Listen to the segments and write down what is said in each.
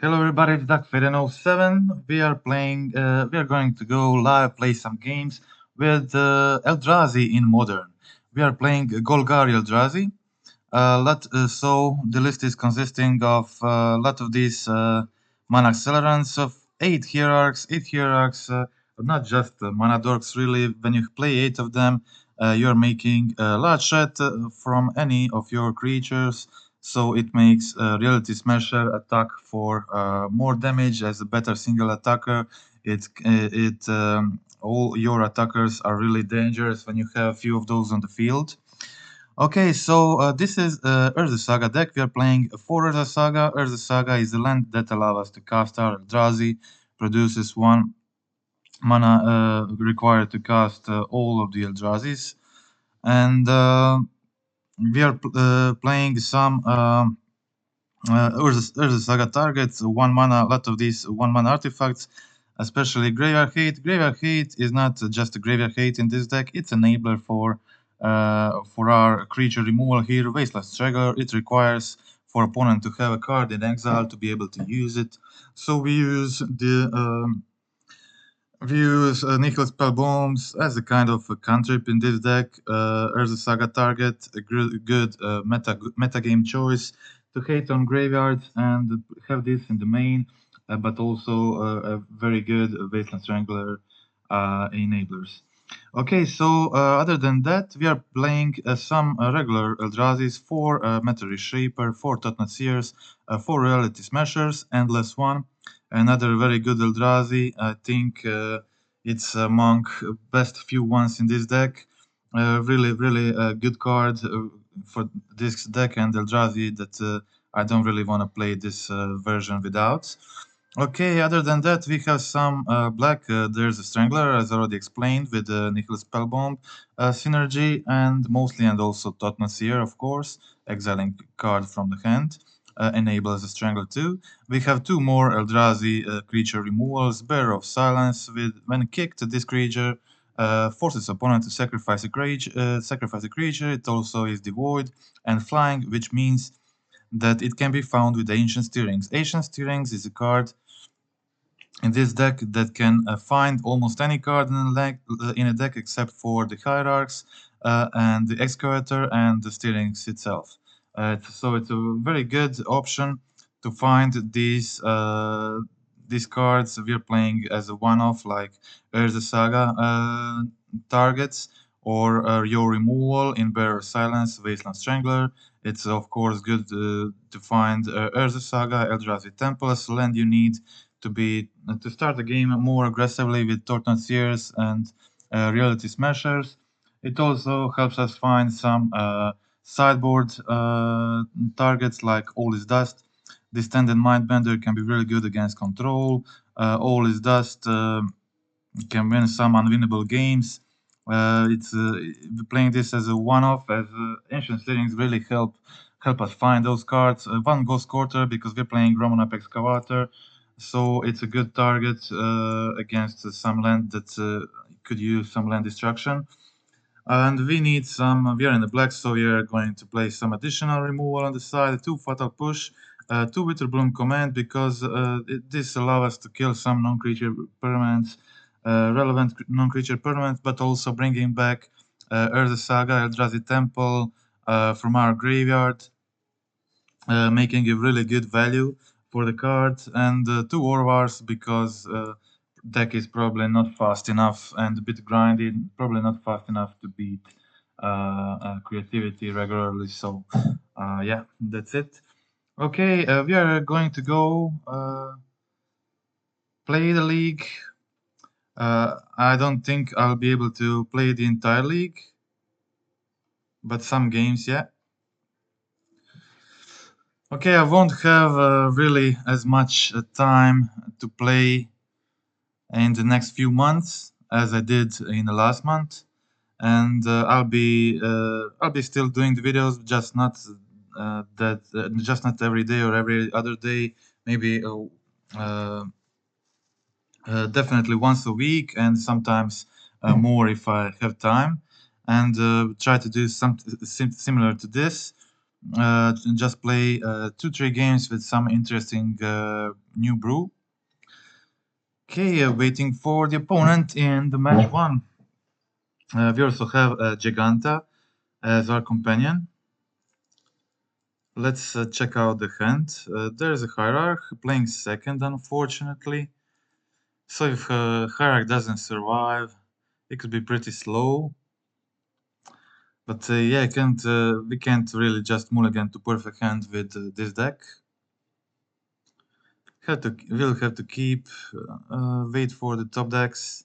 Hello everybody, it's DuckFaden07. We are playing, we are going to go live, play some games with ELDRAZI in Modern. We are playing Golgari ELDRAZI. So the list is consisting of a lot of these mana accelerants of 8 hierarchs, not just mana dorks really. When you play 8 of them, you're making a large threat from any of your creatures, so it makes Reality Smasher attack for more damage as a better single attacker. All your attackers are really dangerous when you have a few of those on the field. Okay, so this is Urza Saga deck. We are playing for Urza Saga. Urza Saga is a land that allows us to cast our Eldrazi, produces 1 mana required to cast all of the Eldrazi's, and we are playing some Urza Saga targets 1 mana. A lot of these 1 mana artifacts, especially Graveyard Hate. Graveyard Hate is not just a Graveyard Hate in this deck, it's enabler for our creature removal here, Wasteland Straggler. It requires for opponent to have a card in exile to be able to use it. So we use Nickel Spell Bombs as a kind of a cantrip in this deck. Urza Saga target, a good meta game choice to hate on graveyards and have this in the main, but also a very good Wasteland Strangler enablers. Okay, so other than that, we are playing some regular Eldrazi's, 4 Meta Reshaper, 4 Totnet Seers, 4 Reality Smashers, Endless One. Another very good Eldrazi. I think it's among best few ones in this deck. Really good card for this deck and Eldrazi that I don't really want to play this version without. Okay, other than that, we have some black. There's a Strangler, as already explained, with the Nickel Spellbomb synergy, and mostly, and also Totnet Seer, of course, exiling card from the hand. Enables a Strangler too. We have 2 more Eldrazi creature removals. Bearer of Silence, with when kicked, this creature forces opponent to sacrifice a creature. It also is devoid and flying, which means that it can be found with Ancient Stirrings. Ancient Stirrings is a card in this deck that can find almost any card in a deck except for the Hierarchs and the Excavator and the Stirrings itself. So it's a very good option to find these cards we are playing as a one-off, like Urza Saga targets, or your removal in Bearer Silence, Wasteland Strangler. It's of course good to find Urza Saga, Eldrazi Temple as land you need to start the game more aggressively with Totnet Seers and Reality Smashers. It also helps us find some sideboard targets like All is Dust. Distended Mindbender can be really good against control. All is Dust can win some unwinnable games. It's playing this as a one-off, as Ancient Stirrings really help us find those cards. One Ghost Quarter because we're playing Romanop Excavator, so it's a good target against some land that could use some land destruction. And we need some. We are in the black, so we are going to play some additional removal on the side. 2 Fatal Push, 2 Witherbloom Command because this allows us to kill some non-creature permanents. Relevant non-creature permanents, but also bringing back Urza Saga, Eldrazi Temple from our graveyard, making a really good value for the card, and 2 Orvars because deck is probably not fast enough and a bit grindy, probably not fast enough to beat creativity regularly. So yeah, that's it. Okay, we are going to go play the league. I don't think I'll be able to play the entire league, but some games, yeah. Okay, I won't have really as much time to play in the next few months as I did in the last month, and I'll be still doing the videos, just not just not every day or every other day, maybe definitely once a week, and sometimes more if I have time, and try to do something similar to this. just play 2-3 games with some interesting new brew. Okay, waiting for the opponent in the match 1. We also have Giganta as our companion. Let's check out the hand. There's a Hierarch playing second, unfortunately. So if Hierarch doesn't survive, it could be pretty slow. But yeah, we can't really just mulligan to perfect hand with this deck. We'll have to keep, wait for the top decks.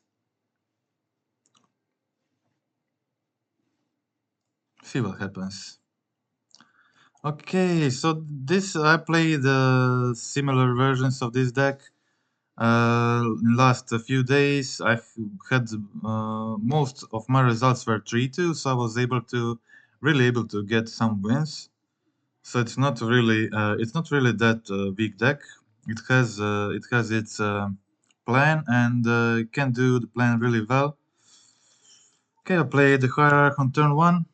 See what happens. Okay, so I played similar versions of this deck. In last few days, I've had most of my results were 3-2, so I was really able to get some wins. So it's not really that weak deck. It has its plan and it can do the plan really well. Okay, I play the Hierarch on turn 1.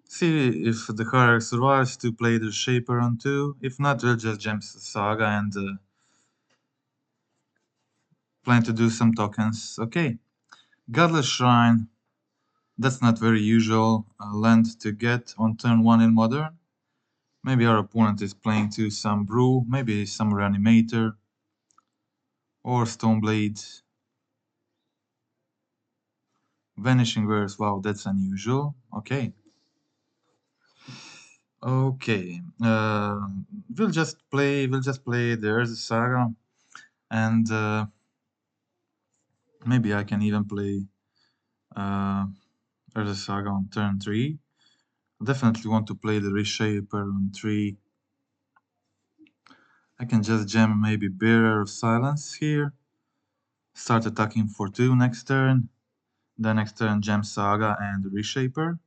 See if the Hierarch survives to play the Shaper on 2. If not, we'll just jam Saga and plan to do some tokens. Okay, Godless Shrine. That's not very usual land to get on turn 1 in Modern. Maybe our opponent is playing to some Brew, maybe some Reanimator, or Stoneblade. Vanishing Verse, wow, that's unusual. Okay. Okay. We'll just play the Urza Saga, and maybe I can even play Urza Saga on turn 3. Definitely want to play the Reshaper on 3. I can just jam maybe Bearer of Silence here. Start attacking for 2 next turn. Then next turn jam Saga and Reshaper.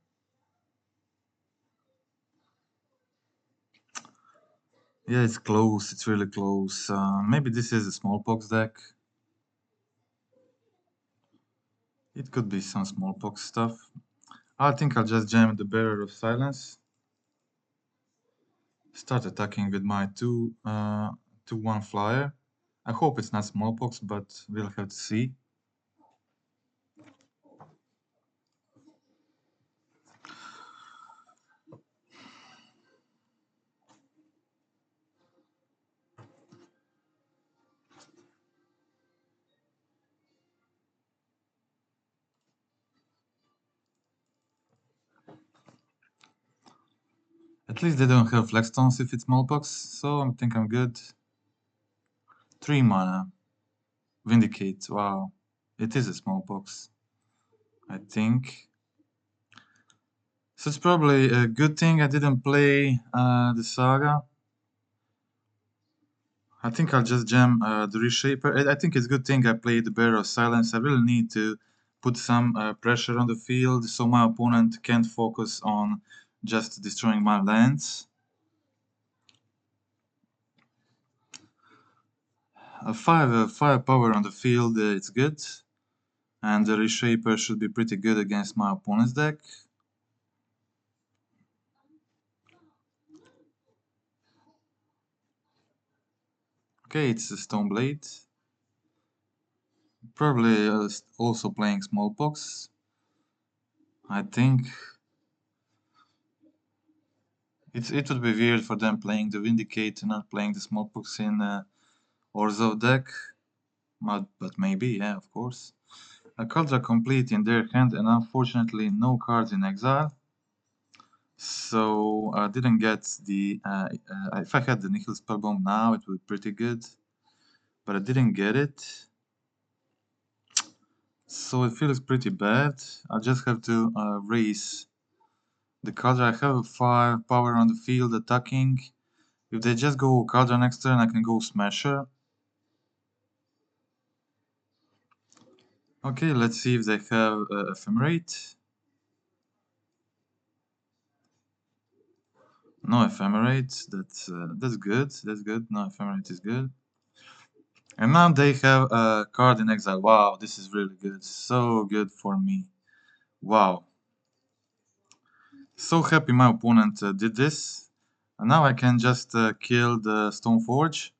Yeah, it's close. It's really close. Maybe this is a Smallpox deck. It could be some Smallpox stuff. I think I'll just jam the Bearer of Silence. Start attacking with my 2/1 flyer. I hope it's not Smallpox, but we'll have to see. At least they don't have Flagstones if it's Smallpox, so I think I'm good. 3 mana. Vindicate, wow. It is a Smallpox, I think. So it's probably a good thing I didn't play the Saga. I think I'll just jam the Reshaper. I think it's a good thing I played the Bearer of Silence. I really need to put some pressure on the field so my opponent can't focus on just destroying my lands. Firepower on the field, it's good. And the Reshaper should be pretty good against my opponent's deck. Okay, it's a Stoneblade. Probably also playing Smallpox. I think it would be weird for them playing the Vindicate and not playing the Smallpox in Orzhov deck. But maybe, yeah, of course. Cards are complete in their hand and unfortunately no cards in exile. So I didn't get the... if I had the Nihil Spellbomb now it would be pretty good. But I didn't get it. So it feels pretty bad. I just have to raise the card. I have a 5 power on the field attacking. If they just go card next turn I can go Smasher. Okay, let's see if they have Ephemerate. No Ephemerate, that's good, no Ephemerate is good. And now they have a card in exile. Wow, this is really good, so good for me. Wow. So happy my opponent did this. And now I can just kill the Stoneforge.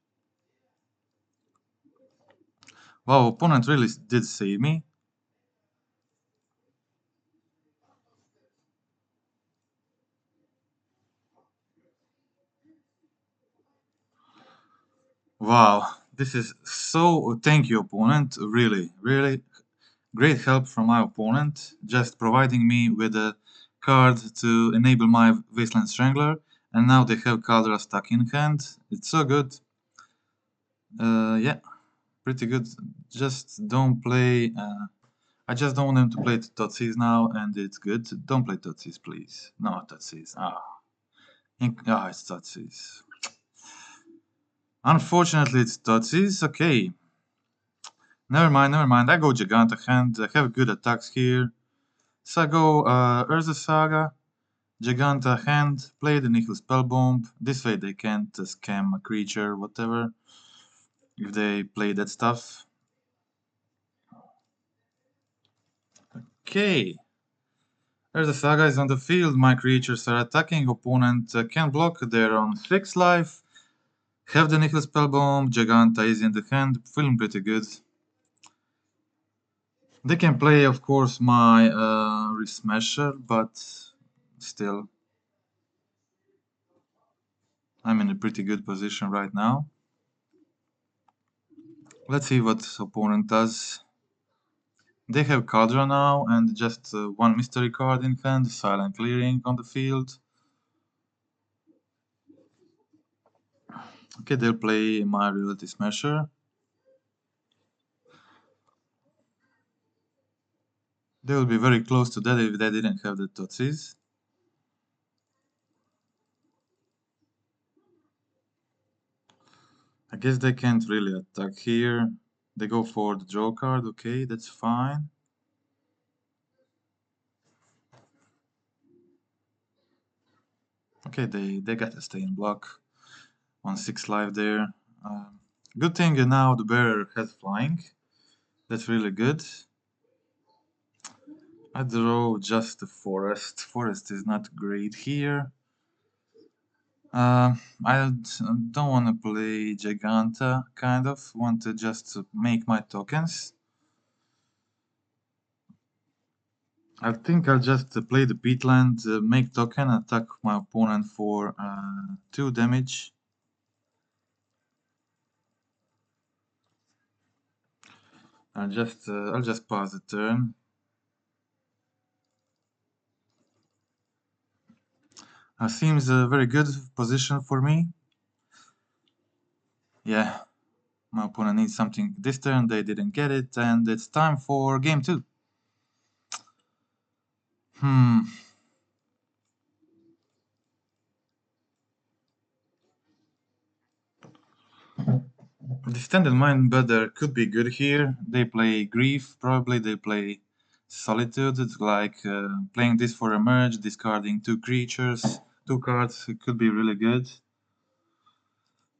Wow, opponent really did save me. Wow, this is so... Thank you, opponent. Really, really great help from my opponent, just providing me with a card to enable my Wasteland Strangler, and now they have Caldera stuck in hand. It's so good. Yeah, pretty good. Just don't play... I just don't want them to play Totsis now, and it's good. Don't play Totsis, please. No, Totsis. It's Totsis. Unfortunately, it's Totsis. Okay. Never mind, never mind. I go Giganta hand. I have good attacks here. So I go Urza Saga, Giganta hand, play the Nihil Spellbomb. This way they can't scam a creature, whatever, if they play that stuff. Okay. Urza Saga is on the field. My creatures are attacking. Opponent can block. They're on 6 life. Have the Nihil Spellbomb. Giganta is in the hand. Feeling pretty good. They can play, of course, my Resmasher, but still, I'm in a pretty good position right now. Let's see what opponent does. They have Kadra now and just one mystery card in hand, Silent Clearing on the field. Okay, they'll play my Reality Smasher. They will be very close to that if they didn't have the Totsis. I guess they can't really attack here. They go for the draw card, okay, that's fine. Okay, they got a stay in block. On 6 life there. Good thing now the bear has flying. That's really good. I draw just the forest. Forest is not great here. I don't want to play Giganta, kind of. Want to just make my tokens. I think I'll just play the peatland, make token, attack my opponent for 2 damage. I'll just pass the turn. Seems a very good position for me. Yeah, my opponent needs something this turn, they didn't get it, and it's time for game 2. Distended Mindbender could be good here. They play Grief, probably they play Solitude. It's like playing this for a merge, discarding 2 creatures, 2 cards. It could be really good.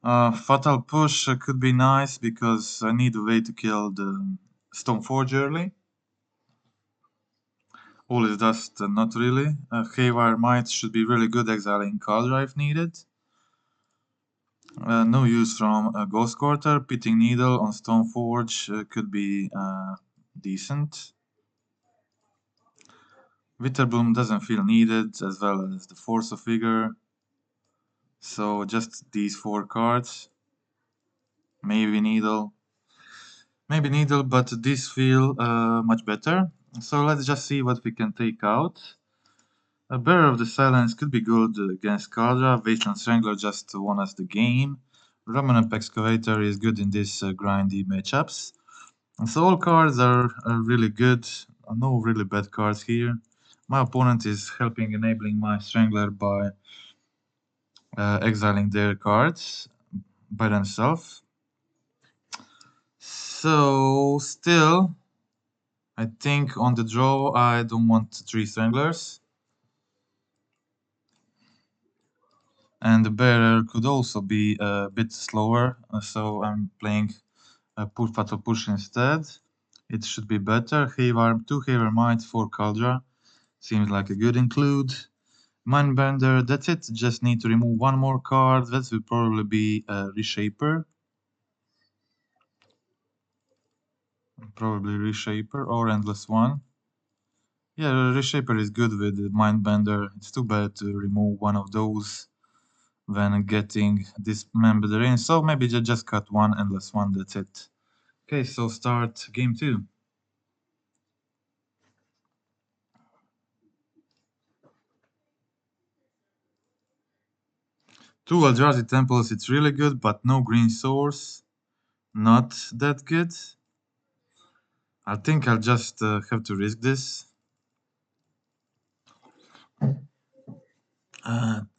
Fatal Push could be nice because I need a way to kill the Stoneforge early. All is Dust, not really. Haywire Might should be really good exiling Caldera if needed. No use from Ghost Quarter. Pitting Needle on Stoneforge could be decent. Witterbloom doesn't feel needed, as well as the Force of Vigor. So just these 4 cards. Maybe Needle. Maybe Needle, but these feel much better. So let's just see what we can take out. A Bearer of the Silence could be good against Caldera. Wasteland Strangler just won us the game. Remnant Excavator is good in these grindy matchups. And so all cards are really good. No really bad cards here. My opponent is helping enabling my Strangler by exiling their cards by themselves. So still, I think on the draw I don't want 3 Stranglers. And the bearer could also be a bit slower, so I'm playing Fatal Push instead. It should be better. 2 Haywire Might, 4 Caldera. Seems like a good include. Mindbender, that's it. Just need to remove one more card. That will probably be Reshaper. Probably Reshaper or Endless One. Yeah, Reshaper is good with Mindbender. It's too bad to remove one of those when getting this member in. So maybe just cut one Endless One, that's it. Okay, so start game 2. Two Eldrazi Temples, it's really good, but no green source. Not that good. I think I'll just have to risk this.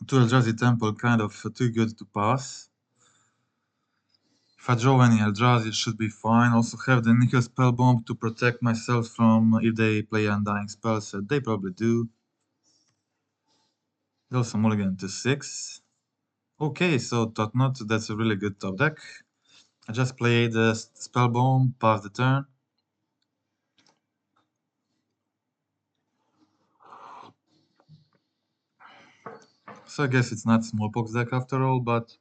Two Eldrazi Temple, kind of too good to pass. If I draw any Eldrazi, it should be fine. Also have the Nickel Spellbomb to protect myself from if they play Undying Spell set. They probably do. Also mulligan to 6. Okay, so Totnot, that's a really good top deck. I just played the Spellbomb, pass the turn. So I guess it's not Smallpox deck after all, but...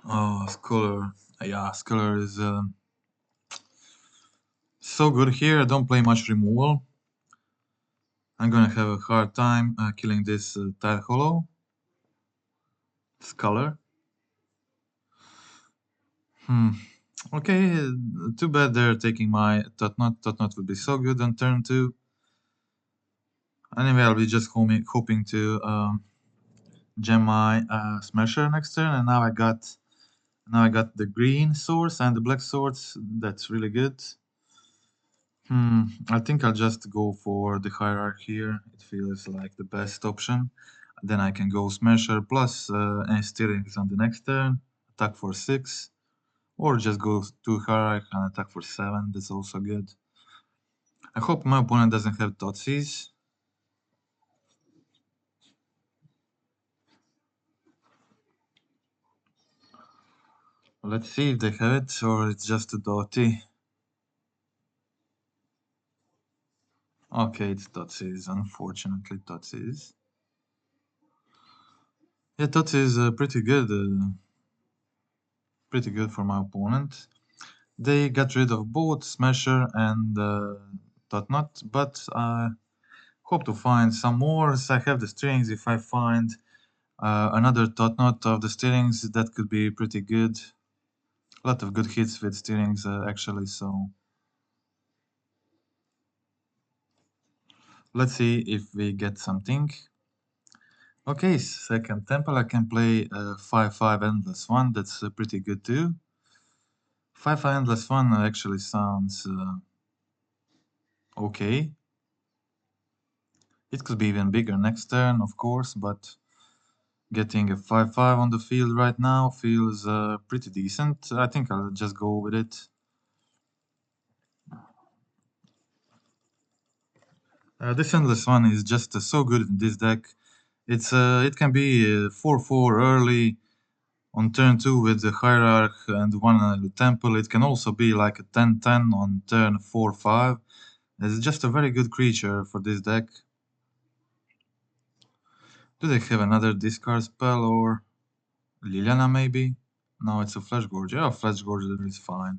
Oh, Scholar. Yeah, Scholar is so good here. I don't play much removal. I'm gonna have a hard time killing this Tide Hollow. Scholar. Okay, too bad they're taking my Totnot. Totnot would be so good on turn 2. Anyway, I'll be just hoping to gem my Smasher next turn, and now I got the green source and the black swords. That's really good. I think I'll just go for the Hierarch here. It feels like the best option. Then I can go Smasher plus any steerings on the next turn, attack for 6, or just go to Hierarch and attack for 7. That's also good. I hope my opponent doesn't have Thoughtseize. Let's see if they have it, or it's just a Doty. Okay, it's Thoughtseize, unfortunately Thoughtseize. Yeah, Thoughteize is pretty good for my opponent. They got rid of both Smasher and Totnot, but I hope to find some more. So I have the strings. If I find another Totnot of the steerings, that could be pretty good. A lot of good hits with steerings, actually, so... Let's see if we get something. Okay, second temple, I can play 5-5 Endless One, that's pretty good too. 5-5 Endless One actually sounds okay. It could be even bigger next turn, of course, but getting a 5-5 on the field right now feels pretty decent. I think I'll just go with it. This Endless One is just so good in this deck. It can be 4-4 early on turn 2 with the Hierarch and one Temple. It can also be like a 10-10 on turn 4-5. It's just a very good creature for this deck. Do they have another discard spell or Liliana maybe? No, it's a Flesh Gorger. Oh, Flesh Gorger is fine.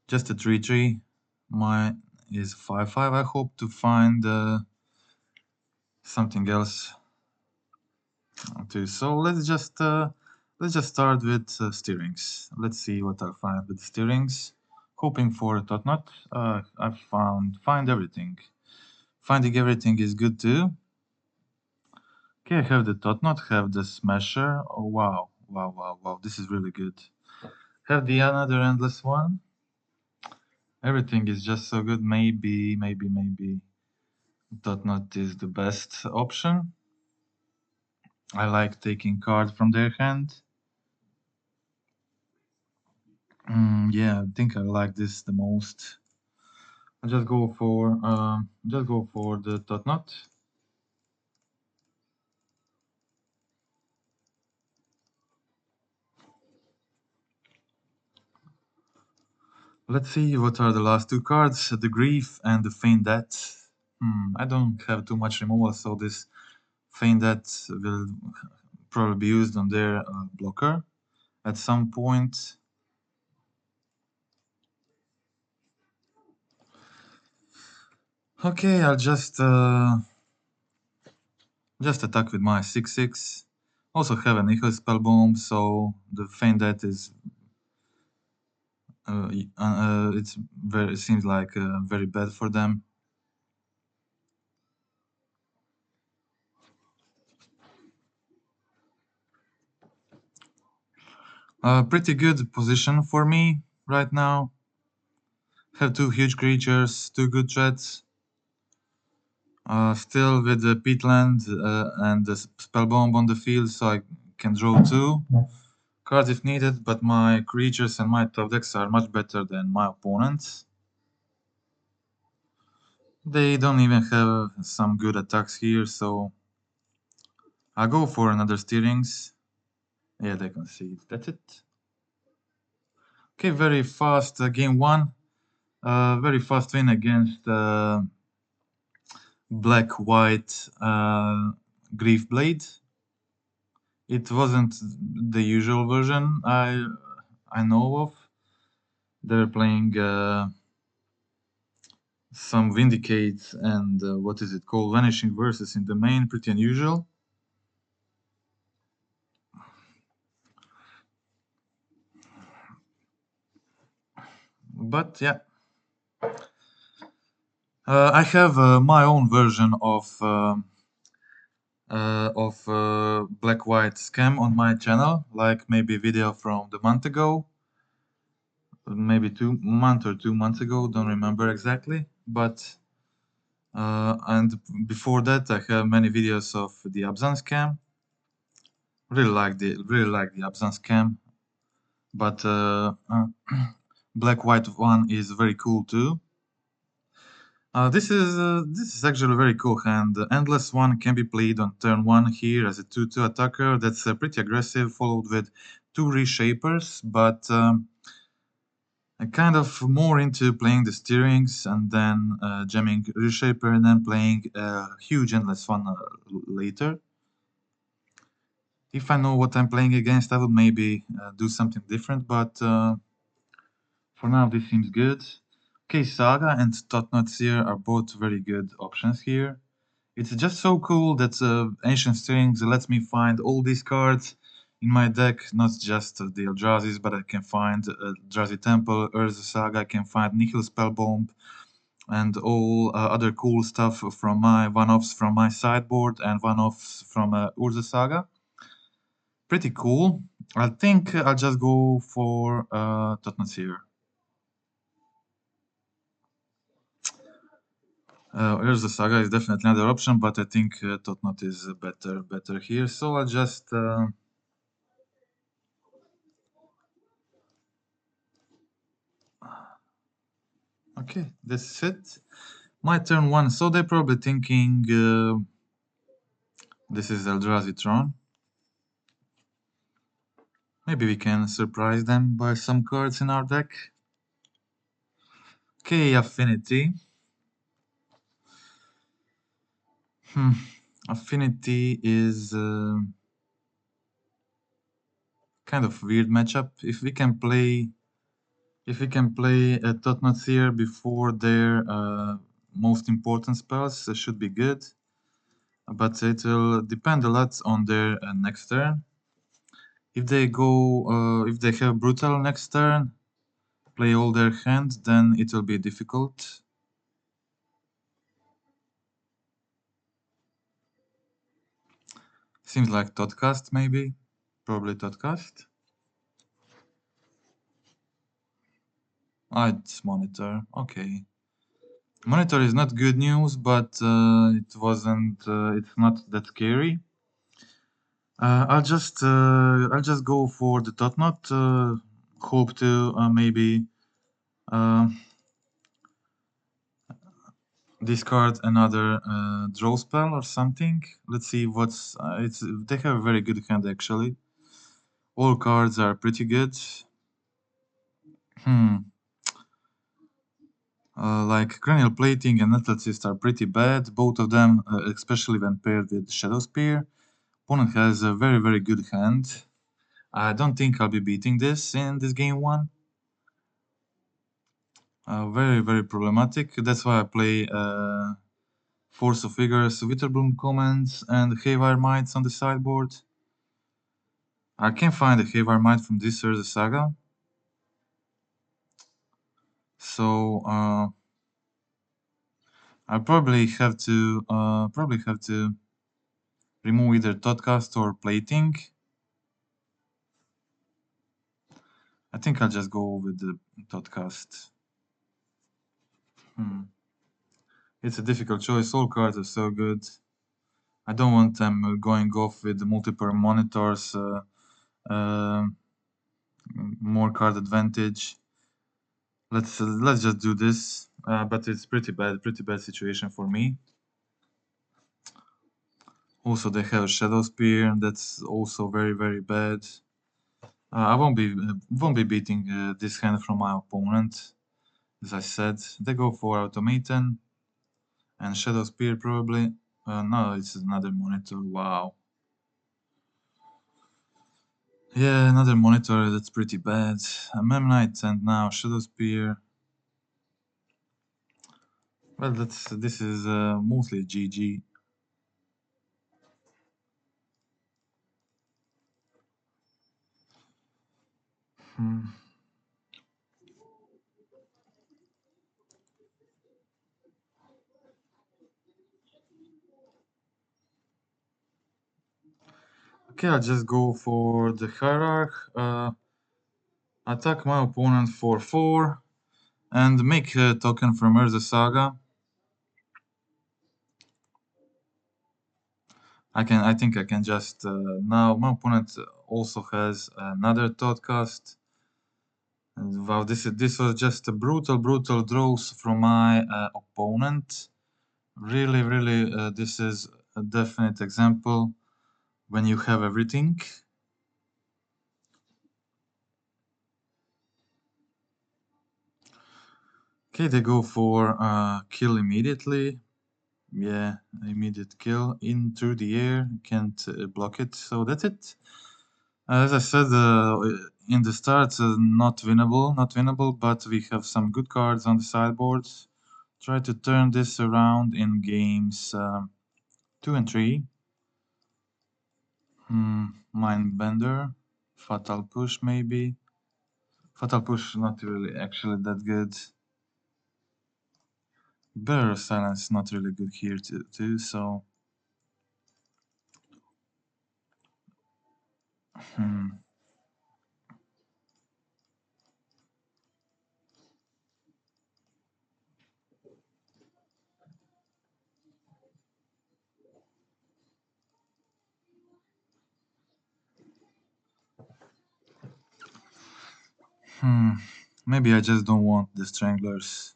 Just a 3-3. Mine is 5-5. I hope to find something else too. So let's just start with steerings. Let's see what I find with steerings. Hoping for a Totnot. I find everything. Finding everything is good too. Okay, I have the Totnot, have the Smasher. Oh wow, wow, wow, wow! This is really good. Have the another Endless One. Everything is just so good. Maybe Totnot is the best option. I like taking cards from their hand. Yeah, I think I like this the most. I'll just go for the Totnot. Let's see what are the last two cards: the Grief and the Feign Death. I don't have too much removal, so this feint that will probably be used on their blocker at some point. Okay, I'll just attack with my 6/6. Also have an Nihil spell bomb, so the feint that is it seems like very bad for them. Pretty good position for me right now. Have two huge creatures, two good threats. Still with the peatland and the spell bomb on the field, so I can draw two cards if needed, but my creatures and my top decks are much better than my opponents. They don't even have some good attacks here, so I'll go for another steerings. Yeah, they concede. That's it. Okay, very fast game one. Very fast win against black-white Grief Blade. It wasn't the usual version I know of. They're playing some Vindicates and what is it called? Vanishing Verses in the main, pretty unusual. But yeah. I have my own version of black-white scam on my channel, like maybe a video from the month ago, maybe 2 months or 2 months ago, don't remember exactly, but and before that I have many videos of the Abzan scam. Really like the Abzan scam, but black-white one is very cool too. This is actually a very cool hand. The Endless one can be played on turn 1 here as a 2/2 attacker. That's pretty aggressive, followed with 2 Reshapers, but I'm kind of more into playing the Steerings and then jamming Reshaper and then playing a huge Endless one later. If I know what I'm playing against, I would maybe do something different, but for now this seems good. Okay, Saga and Totnotsir are both very good options here. It's just so cool that Ancient Strings lets me find all these cards in my deck, not just the ELDRAZIs, but I can find Eldrazi Temple, Urza Saga, I can find Nihil Spellbomb, and all other cool stuff from my one-offs from my sideboard and one-offs from Urza Saga. Pretty cool. I think I'll just go for Totnotsir. Urza Saga is definitely another option, but I think Totnot is better here, so I'll just okay, that's it. My turn 1. So they're probably thinking this is Eldrazi Tron. Maybe we can surprise them by some cards in our deck. Okay, Affinity. Affinity is kind of weird matchup. If we can play a Totnots here before their most important spells, it should be good. But it will depend a lot on their next turn. If they go, if they have Brutal next turn, play all their hand, then it will be difficult. Seems like Totcast, maybe. Probably Totcast. Ah, it's Monitor. Okay. Monitor is not good news, but it wasn't. It's not that scary. I'll just go for the Totnot. Hope to maybe discard another draw spell or something. Let's see what's. They have a very good hand actually. All cards are pretty good. Like cranial plating and athletics are pretty bad, both of them, especially when paired with Shadow Spear. Opponent has a very good hand. I don't think I'll be beating this in this game 1. Very problematic. That's why I play Force of Figures, Witterbloom Commands, and Haywire Mites on the sideboard. I can't find a Haywire Mite from this Urza Saga. So I probably have to remove either Totcast or Plating. I think I'll just go with the Totcast. It's a difficult choice. All cards are so good. I don't want them going off with multiple monitors, more card advantage. Let's just do this. But it's pretty bad situation for me. Also, they have Shadow Spear. That's also very bad. I won't be beating this hand from my opponent. As I said, they go for Automaton and Shadow Spear probably. No, it's another monitor. Wow. Yeah, another monitor. That's pretty bad. Memnite and now Shadow Spear. Well, this is mostly GG. Okay, I'll just go for the Hierarch. Attack my opponent for 4 and make a token from Urza Saga. I think I can just now my opponent also has another Thoughtcast. And wow, this was just a brutal draws from my opponent. Really, this is a definite example when you have everything. Okay, they go for kill immediately. Yeah, immediate kill in through the air. Can't block it, so that's it. As I said in the start, not winnable, but we have some good cards on the sideboard. Try to turn this around in games 2 and 3. Mindbender, Fatal Push maybe. Fatal Push not really actually that good. Better Silence not really good here too, so... Maybe I just don't want the Stranglers.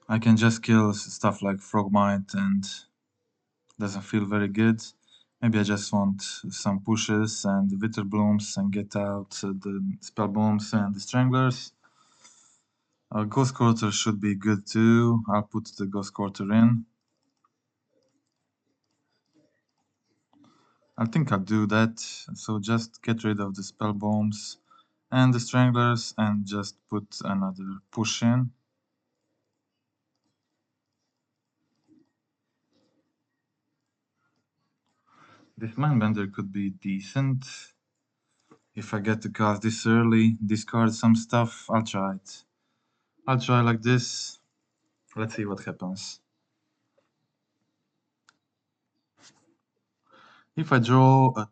I can just kill stuff like Frogmite and doesn't feel very good. Maybe I just want some pushes and Witterblooms and get out the Spellbombs and the Stranglers. Ghost Quarter should be good too. I'll put the Ghost Quarter in. I think I'll do that. So just get rid of the Spellbombs and the Stranglers and just put another push in. This Mindbender could be decent. If I get to cast this early, discard some stuff, I'll try it. I'll try like this. Let's see what happens. If I draw a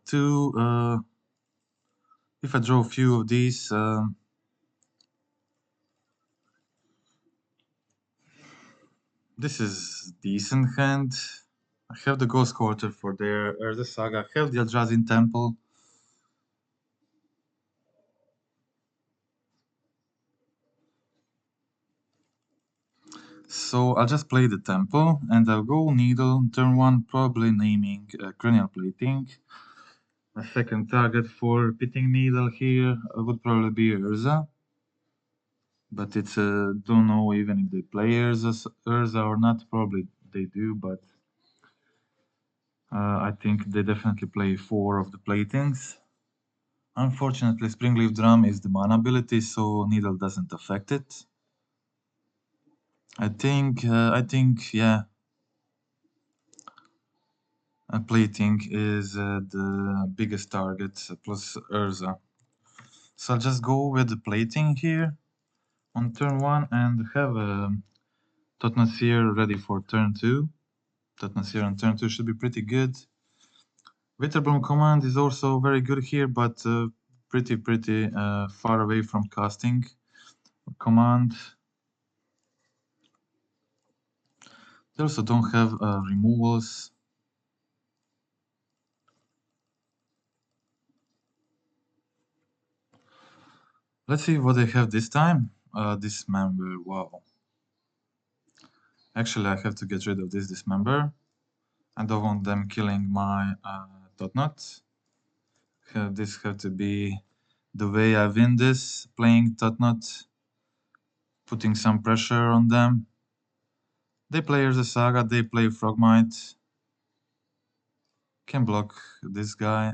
few of these, this is decent hand. I have the Ghost Quarter for their Urza Saga. I have the ELDRAZI Temple. So I'll just play the Temple and I'll go Needle, turn 1, probably naming Cranial Plating. A second target for Pitting Needle here would probably be Urza. But it's don't know even if they play Urza or not. Probably they do, but I think they definitely play 4 of the playthings. Unfortunately, Springleaf Drum is the mana ability, so Needle doesn't affect it. I think, yeah. Plating is the biggest target, plus Urza. So I'll just go with the plating here on turn 1 and have Totnasir ready for turn 2. Totnasir on turn 2 should be pretty good. Witterbloom command is also very good here, but pretty far away from casting command. They also don't have removals. Let's see what they have this time. Dismember, wow. Actually, I have to get rid of this dismember. I don't want them killing my Totnot. This have to be the way I win this, playing Totnot, putting some pressure on them. They play Urza Saga, they play Frogmite. Can block this guy.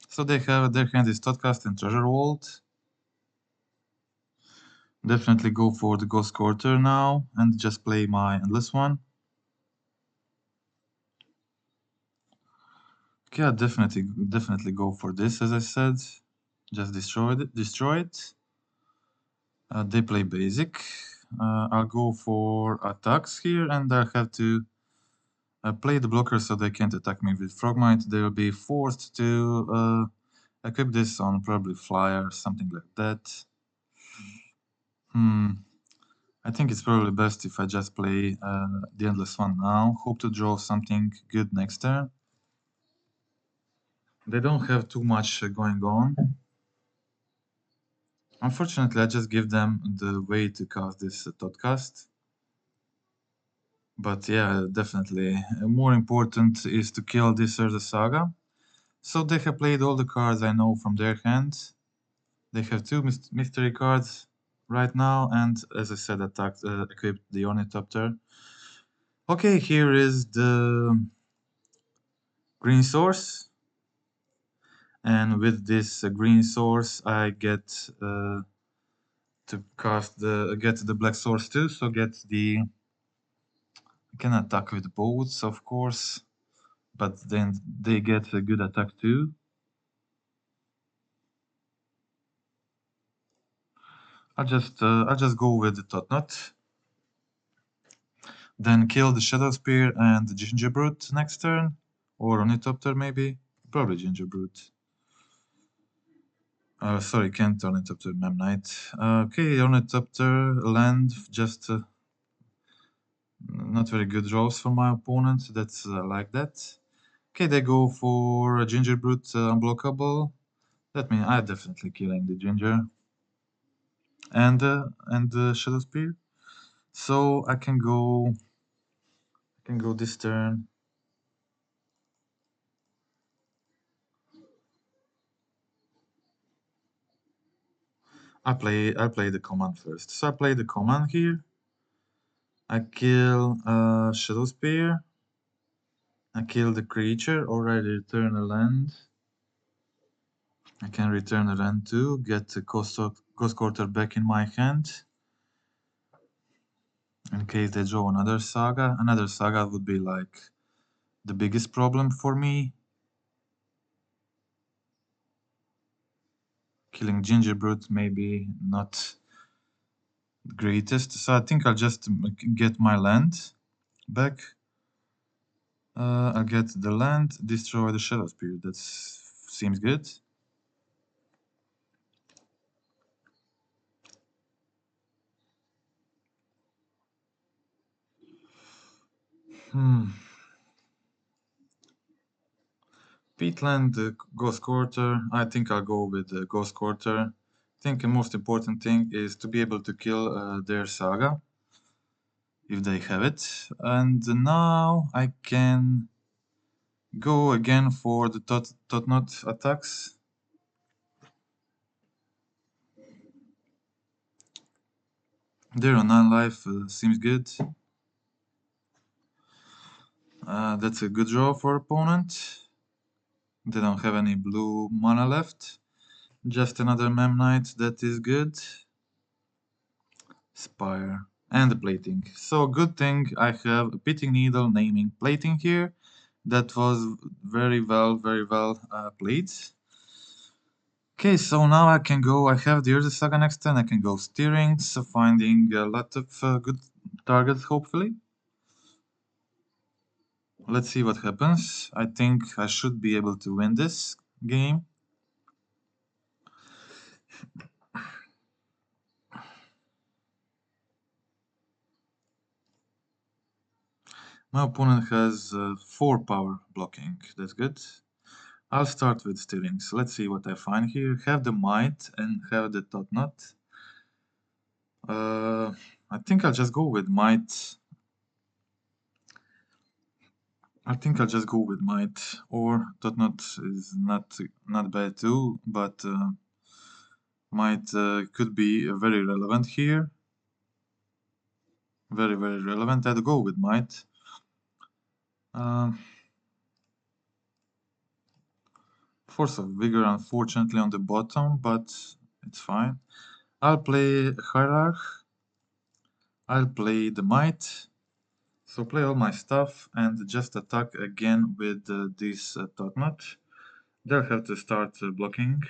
So they have their hand is Totcast and Treasure Vault. Definitely go for the Ghost Quarter now and just play my Endless one. Yeah, definitely go for this, as I said. Just destroy it. They play basic. I'll go for attacks here, and I have to play the blocker so they can't attack me with Frogmite. They will be forced to equip this on probably Flyer, something like that. I think it's probably best if I just play the Endless one now. Hope to draw something good next turn. They don't have too much going on. Unfortunately, I just give them the way to cast this Totcast. But yeah, definitely. More important is to kill this Urza Saga. So they have played all the cards I know from their hand. They have 2 mystery cards right now, and as I said, equipped the Ornithopter. Okay, here is the green source. And with this green source, I get to get the black source too. So get the I can attack with boats, of course, but then they get a good attack too. I'll just go with the Totnot. Then kill the Shadow Spear and the Gingerbrute next turn, or Ornithopter maybe, probably Gingerbrute. Sorry, can't Ornithopter Memnite. Okay, Ornithopter land just not very good draws for my opponent. That's like that. Okay, they go for a Gingerbrute unblockable. That means I'm definitely killing the Ginger and the Shadow Spear. So I can go this turn. I play the command first. So I play the command here. I kill Shadow Spear. I kill the creature, or I return a land. I can return a land too, get the Ghost Quarter back in my hand. In case they draw another Saga. Another Saga would be like the biggest problem for me. Killing Gingerbrute maybe not the greatest. So I think I'll just get my land back. I'll get the land, destroy the Shadow Spear. That seems good. Peatland, Ghost Quarter. I think I'll go with the Ghost Quarter. I think the most important thing is to be able to kill their Saga, if they have it. And now I can go again for the Totnot attacks. They're on 9 life, seems good. That's a good draw for opponent. They don't have any blue mana left. Just another Mem Knight that is good. Spire. And the plating. So good thing I have a pitting needle naming plating here. That was very well played. Okay, so now I can go, I have the ELDRAZI Saga next turn, I can go steering, so finding a lot of good targets hopefully. Let's see what happens. I think I should be able to win this game. My opponent has 4 power blocking, that's good. I'll start with steering, so let's see what I find here. Have the might and have the tot knot. I think I'll just go with might. I think I'll just go with might, or tot knot is not bad too, but might could be very relevant here. Very relevant. I'd go with might. Force of Vigor, unfortunately, on the bottom, but it's fine. I'll play Hierarch. I'll play the Might. So play all my stuff and just attack again with this Tot Knot. They'll have to start blocking.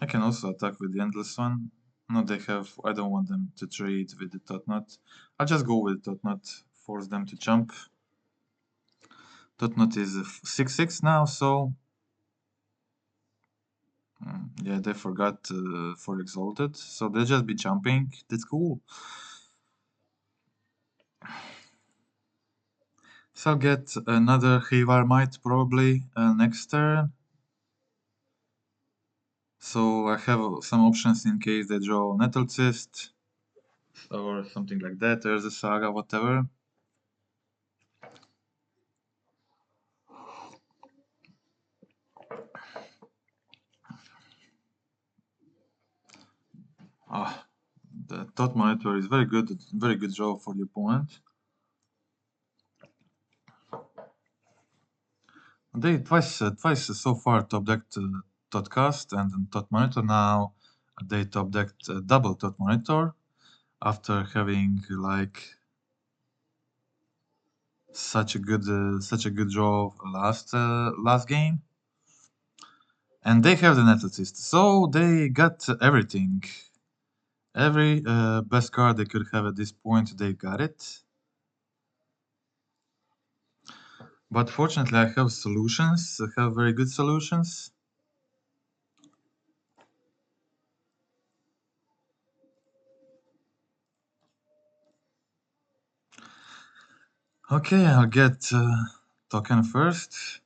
I can also attack with the Endless one. No, they have. I don't want them to trade with the Tot Knot. I'll just go with Tot Knot, force them to jump. Tot Knot is 6/6 now, so yeah, they forgot for Exalted, so they'll just be jumping. That's cool. So I'll get another Hivar Might probably next turn. So I have some options in case they draw Nettle Cyst or something like that. There's a Saga, whatever. The Thought Monitor is very good draw for the opponent. They twice so far top decked Thought Cast and Thought Monitor. Now they top decked double Thought Monitor after having like such a good draw last game. And they have the Netlist, so they got everything. Every best card they could have at this point, they got it. But fortunately, I have solutions. I have very good solutions. Okay, I'll get token first.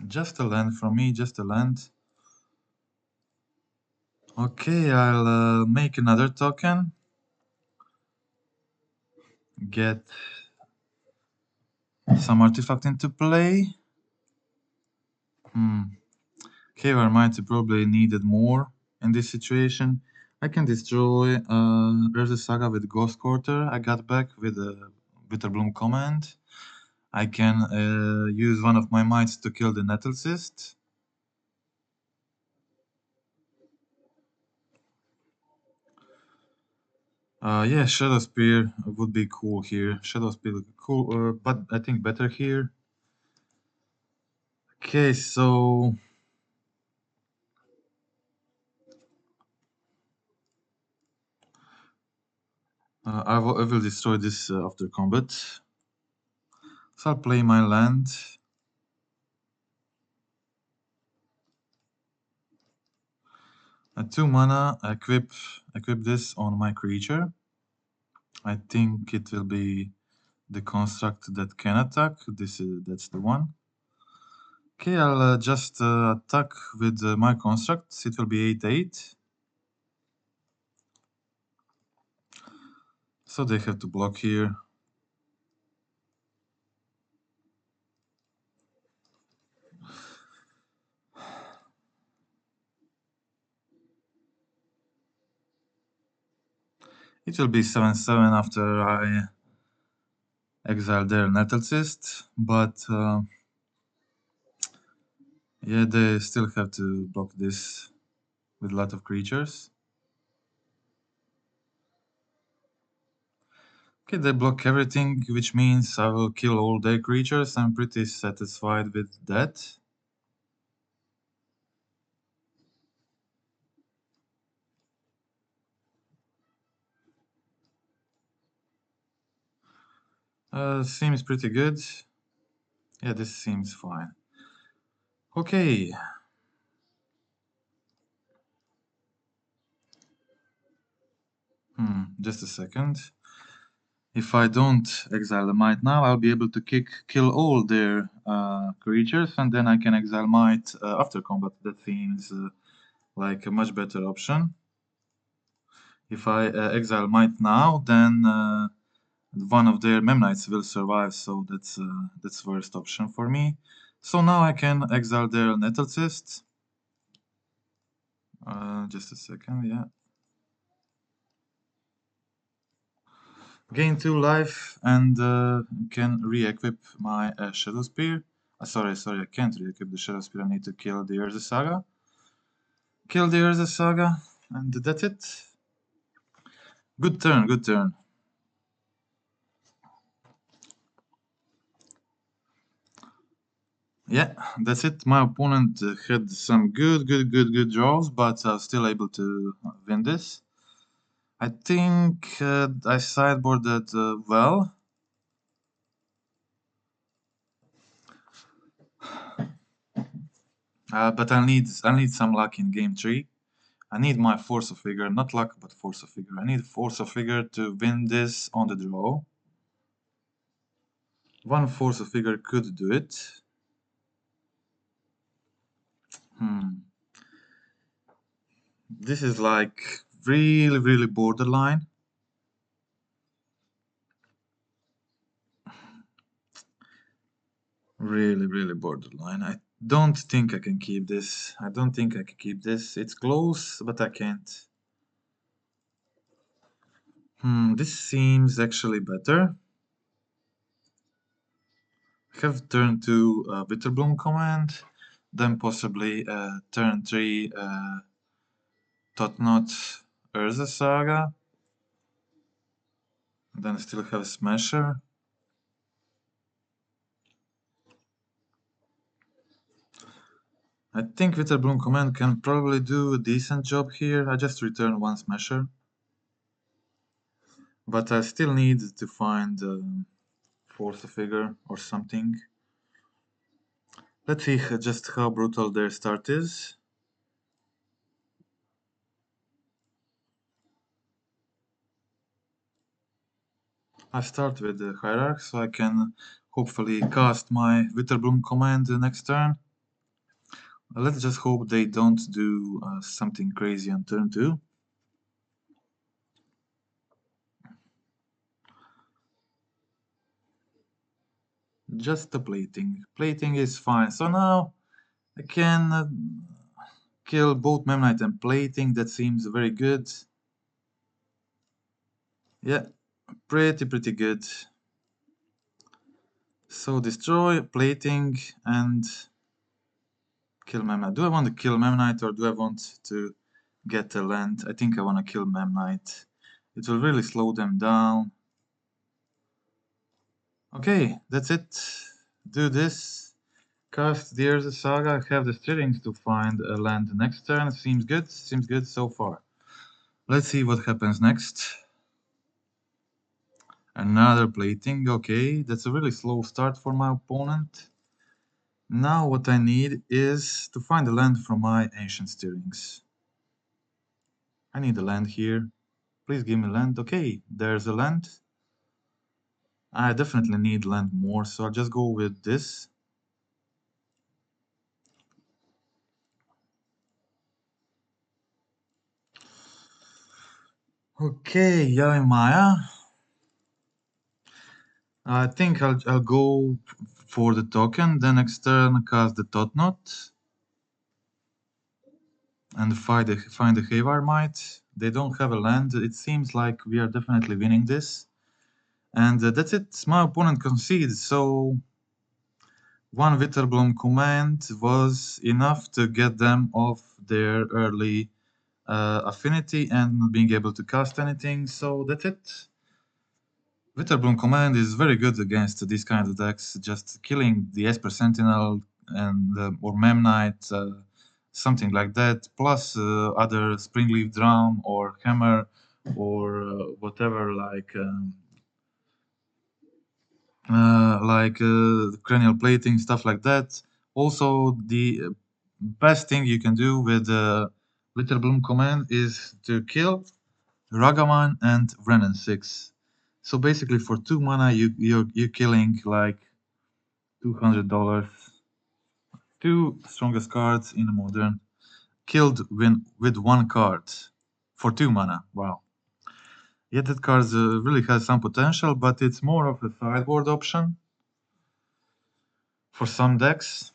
Just a land from me, just a land. Okay, I'll make another token. Get some artifact into play. Caver might probably needed more in this situation. I can destroy ELDRAZI Saga with Ghost Quarter. I got back with a Bitterbloom command. I can use one of my mites to kill the Nettle Cyst. Yeah, Shadow Spear would be cool here. Shadow Spear would be cool, but I think better here. Okay, so I will destroy this after combat. So I'll play my land. 2 mana, equip this on my creature. I think it will be the construct that can attack. That's the one. Okay, I'll just attack with my constructs. It will be 8/8. So they have to block here. It will be 7/7 after I exile their Nettlecyst, but yeah, they still have to block this with a lot of creatures. Okay, they block everything, which means I will kill all their creatures. I'm pretty satisfied with that. Seems pretty good. Yeah, this seems fine. Okay. Just a second. If I don't exile the Might now, I'll be able to kill all their creatures, and then I can exile Might after combat. That seems like a much better option. If I exile Might now, then one of their Memnites will survive, so that's worst option for me. So now I can exile their Nettlecyst. Just a second, yeah. Gain 2 life and can re-equip my Shadow Spear. Sorry, I can't re-equip the Shadow Spear. I need to kill the Urza Saga. Kill the Urza Saga, and that's it. Good turn, good turn. Yeah, that's it. My opponent had some good draws, but I was still able to win this. I think I sideboarded well. But I need some luck in game 3. I need my Force of Figure, not luck, but Force of Figure. I need Force of Figure to win this on the draw. One Force of Figure could do it. This is like really borderline. Really borderline. I don't think I can keep this. I don't think I can keep this. It's close, but I can't. This seems actually better. Have turn 2 Bitterbloom command, then possibly turn 3 Totnot Urza Saga, then still have Smasher. I think Bitterbloom command can probably do a decent job here. I just return one Smasher. But I still need to find Force a Figure or something. Let's see just how brutal their start is. I start with the Hierarch, so I can hopefully cast my Witterbloom command the next turn. Let's just hope they don't do something crazy on turn 2. Just the plating. Plating is fine. So now I can kill both Memnite and plating. That seems very good. Yeah, pretty good. So destroy, plating, and kill Memnite. Do I want to kill Memnite or do I want to get a land? I think I want to kill Memnite. It will really slow them down. Okay, that's it. Do this. Cast the Urza Saga. Have the stirrings to find a land next turn. Seems good. Seems good so far. Let's see what happens next. Another plating. Okay, that's a really slow start for my opponent. Now what I need is to find a land from my Ancient Stirrings. I need a land here. Please give me land. Okay, there's a land. I definitely need land more, so I'll just go with this. Okay, Yaimaya. I think I'll go for the token, then next turn cast the Totnot. and find the Havar Might. They don't have a land. It seems like we are definitely winning this. And that's it. My opponent concedes. So one Witterbloom command was enough to get them off their early affinity and not being able to cast anything. So that's it. Witterbloom command is very good against these kind of decks. Just killing the Esper Sentinel and or Memnite, something like that, plus other Springleaf Drum or Hammer or whatever like cranial plating, stuff like that. Also, the best thing you can do with Witterbloom command is to kill Ragavan and Renan 6. So basically, for 2 mana, you're killing like $200. Two strongest cards in Modern, killed with 1 card for 2 mana. Wow. Yeah, that card really has some potential, but it's more of a sideboard option for some decks.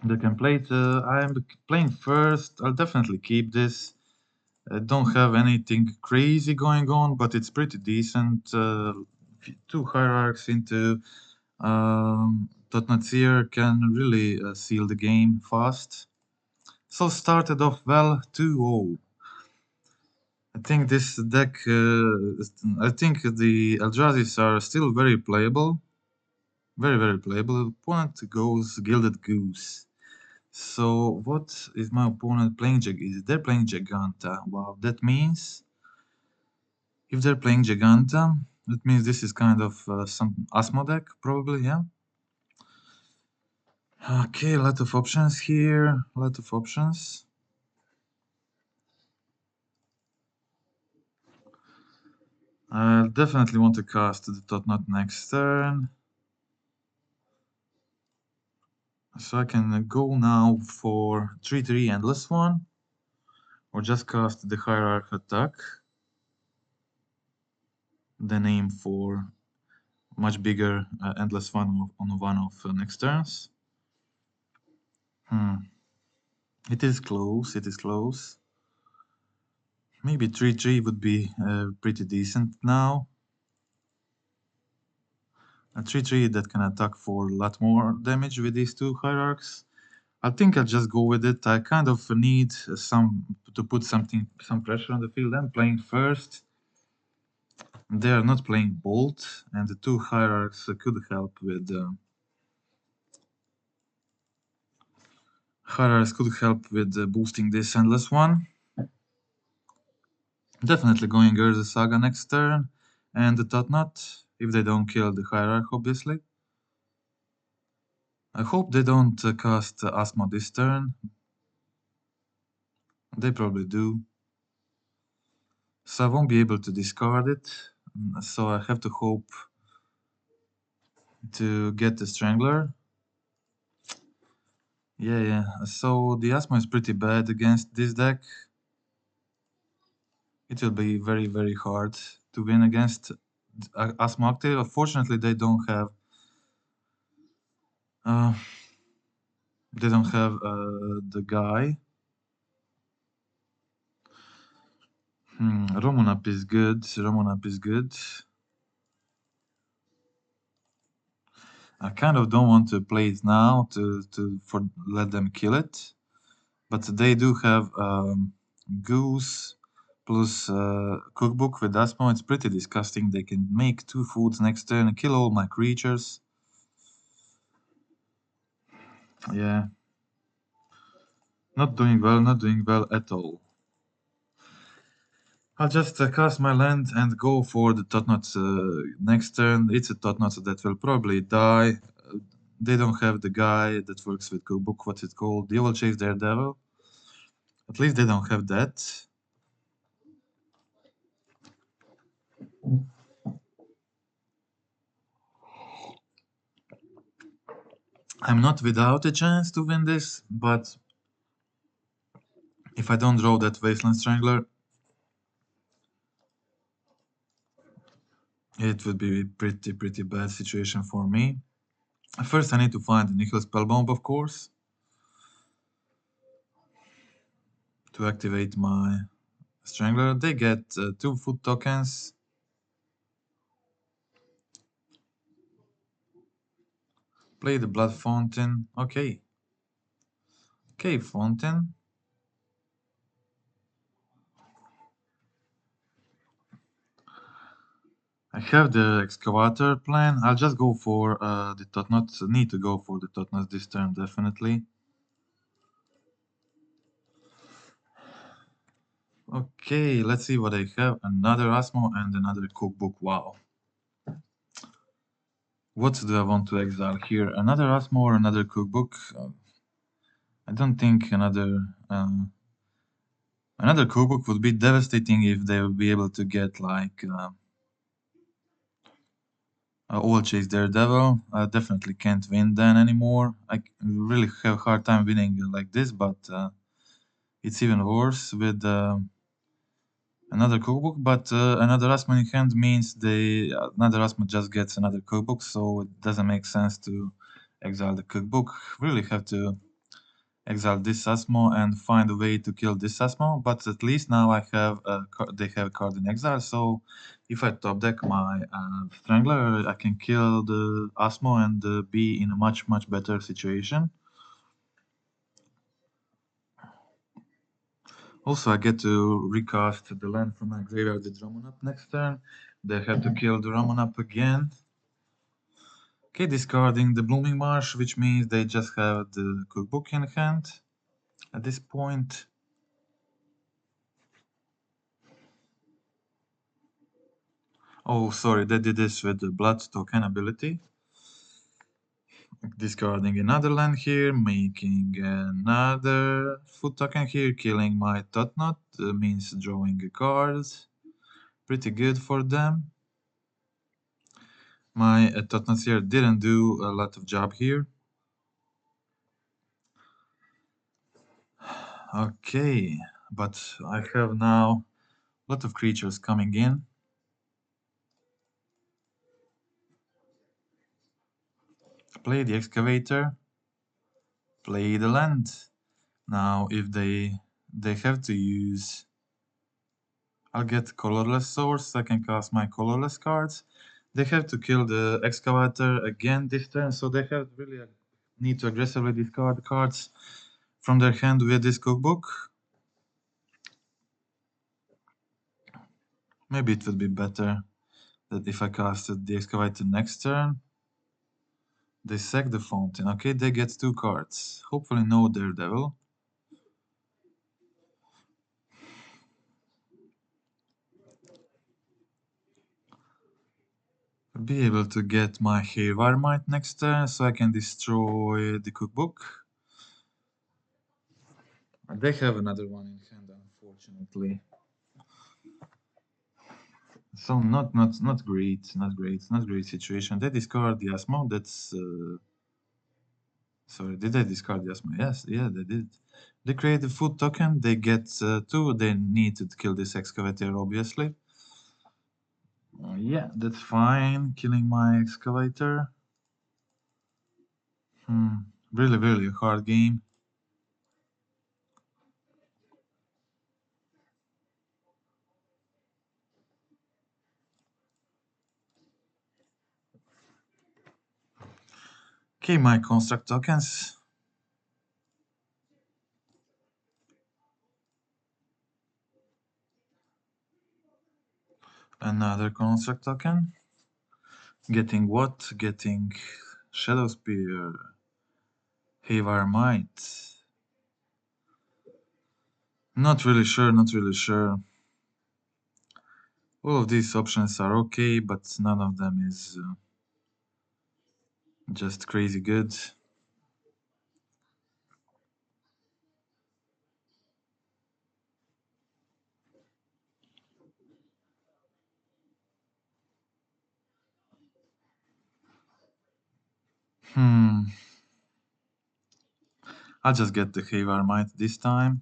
They can play it. I am playing first. I'll definitely keep this. I don't have anything crazy going on, but it's pretty decent. 2 hierarchs into Totnatsir can really seal the game fast. So started off well, 2-0. I think this deck, I think the Eldrazi's are still very playable. Very, very playable. Opponent goes Gilded Goose. So what is my opponent playing? Is they're playing Giganta? Wow, that means if they're playing Giganta, that means this is kind of some Asmo deck, probably, yeah. Okay, a lot of options here, a lot of options. I'll definitely want to cast the Totnot next turn. So I can go now for 3-3 Endless One, or just cast the Hierarch attack, then aim for much bigger Endless One on one of next turns. It is close, it is close. Maybe 3-3 would be pretty decent now. A 3-3 that can attack for a lot more damage with these 2 Hierarchs. I think I'll just go with it. I kind of need to put some pressure on the field. I'm playing first. They are not playing Bolt, and the 2 Hierarchs could help with boosting this Endless One. Definitely going Urza Saga next turn, and the Totnot, if they don't kill the Hierarch, obviously. I hope they don't cast Asmo this turn. They probably do. So I won't be able to discard it. So I have to hope to get the Strangler. Yeah. So the Asmo is pretty bad against this deck. It will be very, very hard to win against Asmo active. Unfortunately, they don't have the guy. Romonap is good. Romonap is good. I kind of don't want to play it now to let them kill it, but they do have Goose plus Cookbook with Asmo. It's pretty disgusting. They can make 2 foods next turn and kill all my creatures. Yeah. Not doing well at all. I'll just cast my land and go for the Totnot next turn. It's a Totnot that will probably die. They don't have the guy that works with Cookbook. What's it called? The Oval Chase Daredevil. At least they don't have that. I'm not without a chance to win this, but if I don't draw that Wasteland Strangler, it would be a pretty bad situation for me. First, I need to find the Nihil Spellbomb, of course. to activate my Strangler. They get 2 food tokens. Play the Blood Fountain. Okay. Okay, Fountain. I have the Excavator plan. I'll just go for the Totnuts. Need to go for the Totnuts this turn, definitely. Okay, let's see what I have. Another Asmo and another Cookbook. Wow. What do I want to exile here? Another Asmo or another Cookbook? I don't think another Cookbook would be devastating if they would be able to get like all chase Daredevil. I definitely can't win then anymore. I really have a hard time winning like this, but it's even worse with another cookbook. But another Asmo in hand means another Asmo just gets another cookbook, so it doesn't make sense to exile the cookbook. Really have to exile this Asmo and find a way to kill this Asmo, but at least now I have they have a card in exile, so if I top deck my Strangler, I can kill the Asmo and be in a much better situation. Also, I get to recast the land from my graveyard with Ramonap next turn. They have to kill the Ramonap again. Okay, discarding the Blooming Marsh, which means they just have the cookbook in hand at this point. Oh, sorry, they did this with the Blood token ability. Discarding another land here, making another food token here, killing my Totnut means drawing a card. Pretty good for them. My Totnuts here didn't do a lot of job here. Okay, but I have now a lot of creatures coming in. Play the Excavator. Play the land. Now, if they have to use... I'll get Colorless Source, I can cast my Colorless cards. They have to kill the Excavator again this turn, so they have really need to aggressively discard cards from their hand with this cookbook. Maybe it would be better that if I casted the Excavator next turn. They sack the Fountain. Okay, they get 2 cards. Hopefully no Daredevil. Be able to get my Havarmite next turn so I can destroy the cookbook. They have another one in hand, unfortunately. So not great, not great situation. They discard the Asmo. That's sorry, did they discard the Asmo? Yes, yeah, they did. They create a food token. They get 2. They need to kill this Excavator, obviously. Yeah, that's fine. Killing my Excavator. Really a hard game. Okay, my construct tokens. Another construct token. Getting what? Getting Shadow Spear. Havarmite. Not really sure. All of these options are okay, but none of them is just crazy good. I'll just get the Havarmite this time.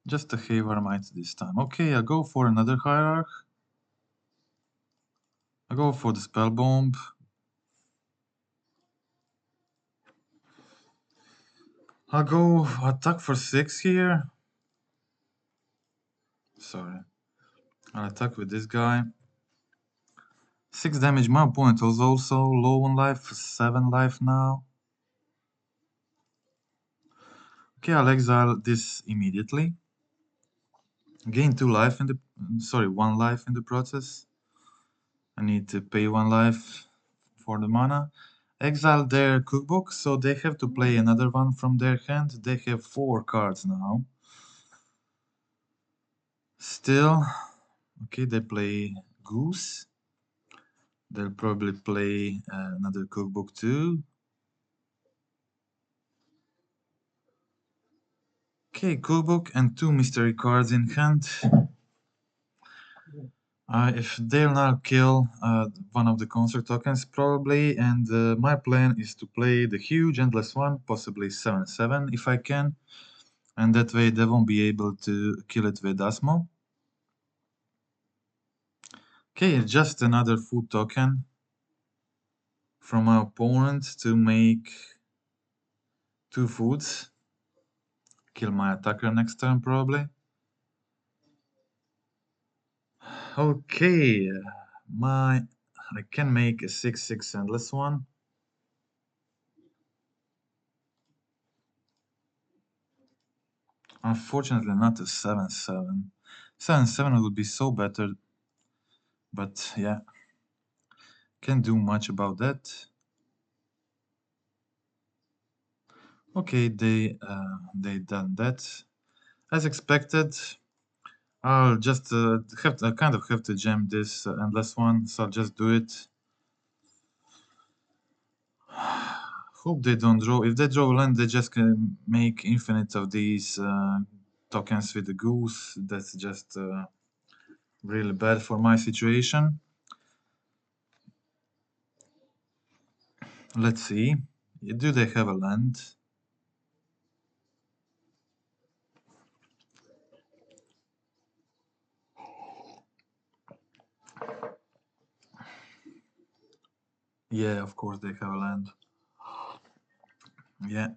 Just the Havarmite this time. Okay, I'll go for another Hierarch. I'll go for the Spell Bomb. I'll go attack for 6 here. Sorry. I'll attack with this guy. 6 damage. My opponent was also low on life, 7 life now. Okay, I'll exile this immediately. Gain 2 life in the... Sorry, 1 life in the process. I need to pay 1 life for the mana. Exile their cookbook, so they have to play another one from their hand. They have 4 cards now. Still, okay, they play Goose. They'll probably play another cookbook too. Okay, cookbook and 2 mystery cards in hand. If they'll now kill one of the concert tokens, probably, and my plan is to play the huge endless one, possibly 7/7 if I can, and that way they won't be able to kill it with Asmo. Okay, just another food token from my opponent to make 2 foods. Kill my attacker next turn, probably. Okay, I can make a 6/6 endless one. Unfortunately, not a 7/7. 7/7 would be so better, but yeah, can't do much about that. Okay, they done that as expected. I'll just kind of have to jam this endless one, so I'll just do it. Hope they don't draw. If they draw land, they just can make infinite of these tokens with the goose. That's just really bad for my situation. Let's see. Do they have a land? Yeah, of course they have a land. Yeah.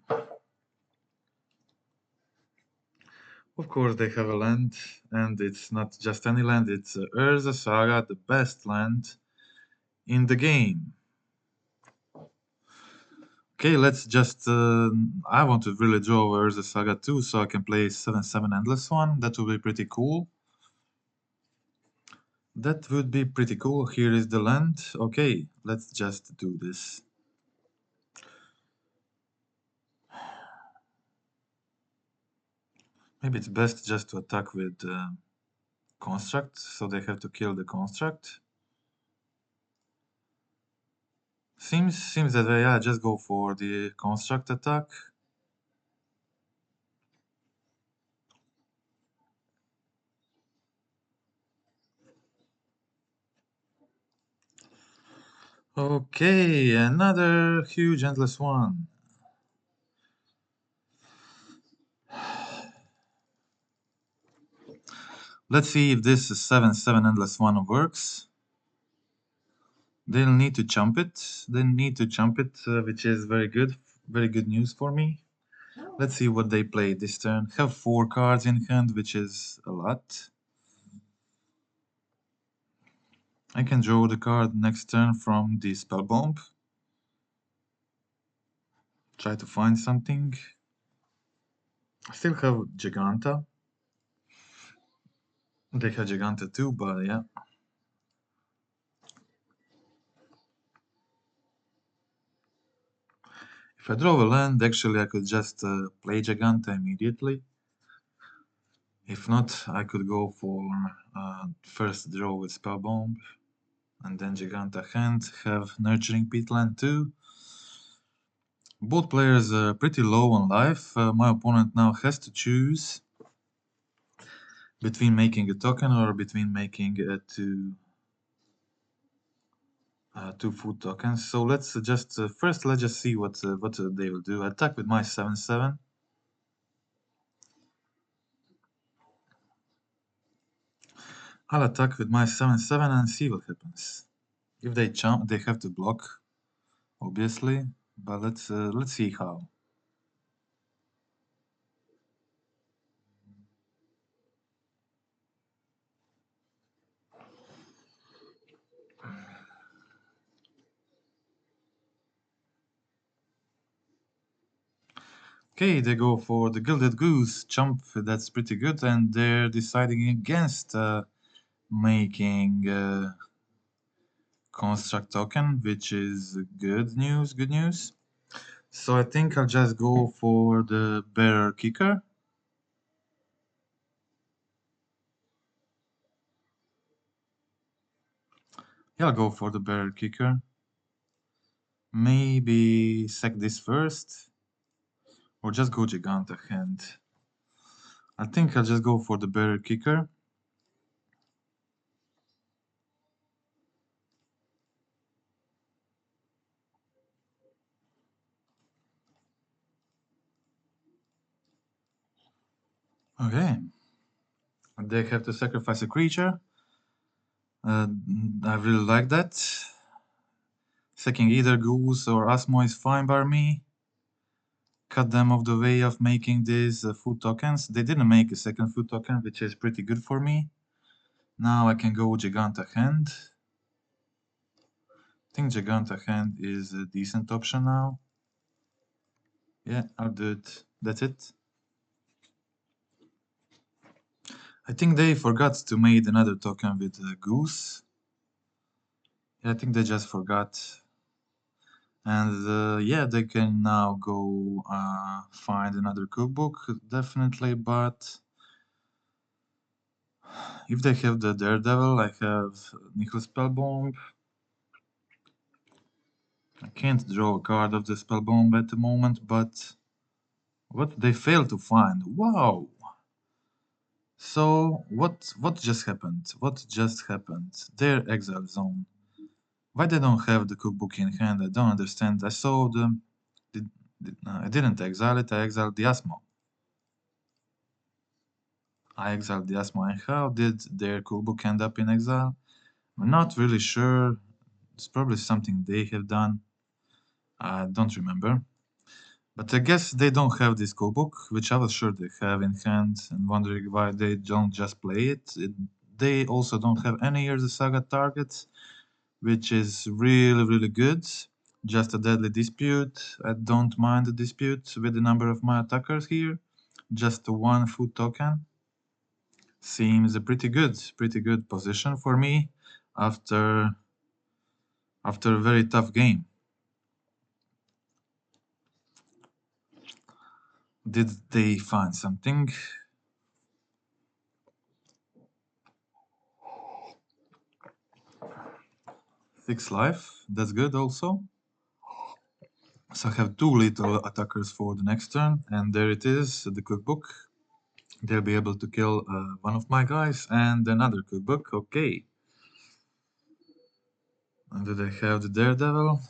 Of course they have a land, and it's not just any land, it's Urza Saga, the best land in the game. Okay, let's just... I want to really draw Urza Saga too, so I can play 7/7 Endless one. That would be pretty cool. That would be pretty cool. Here is the land. Okay, let's just do this. Maybe it's best just to attack with construct, so they have to kill the construct. Seems that way. Yeah, just go for the construct attack. Okay, another huge endless one. Let's see if this 7/7 endless one works. They'll need to jump it. They need to jump it, which is very good news for me. Let's see what they play this turn. Have 4 cards in hand, which is a lot. I can draw the card next turn from the spell bomb. Try to find something. I still have Giganta. They have Giganta too, but yeah. If I draw a land, actually I could just play Giganta immediately. If not, I could go for first draw with Spell Bomb, and then Giganta hand, have Nurturing Peatland too. Both players are pretty low on life. My opponent now has to choose between making a token or between making two food tokens. So let's just first let's just see what they will do. Attack with my 7/7. I'll attack with my 7/7 and see what happens. If they jump, they have to block, obviously. But let's see how. Okay, they go for the Gilded Goose chump, that's pretty good, and they're deciding against making construct token, which is good news, good news. So I think I'll just go for the bearer kicker. Yeah, I'll go for the bearer kicker. Maybe sack this first, or just go Giganta hand. I think I'll just go for the bearer kicker. Okay. They have to sacrifice a creature. I really like that. Sacking either Goose or Asmo is fine by me. Cut them off the way of making these food tokens. They didn't make a second food token, which is pretty good for me. Now I can go Giganta hand. I think Giganta hand is a decent option now. Yeah, I'll do it. That's it. I think they forgot to make another token with Goose. Yeah, I think they just forgot. And yeah, they can now go find another cookbook, definitely, but if they have the Daredevil, I have Nickel Spellbomb. I can't draw a card of the Spellbomb at the moment, but what they failed to find. Wow! So, what just happened? What just happened? Their exile zone. Why they don't have the cookbook in hand? I don't understand. I saw the... I didn't exile it, I exiled the Asmo. I exiled the Asmo, and how did their cookbook end up in exile? I'm not really sure. It's probably something they have done. I don't remember. But I guess they don't have this cookbook, which I was sure they have in hand, and wondering why they don't just play it. They also don't have any Years Saga targets, which is really, really good. Just a deadly dispute. I don't mind the dispute with the number of my attackers here. Just one food token. Seems a pretty good position for me after a very tough game. Did they find something? 6 life, that's good also. So I have 2 lethal attackers for the next turn, and there it is, the cookbook. They'll be able to kill one of my guys and another cookbook, okay. And do they have the Daredevil?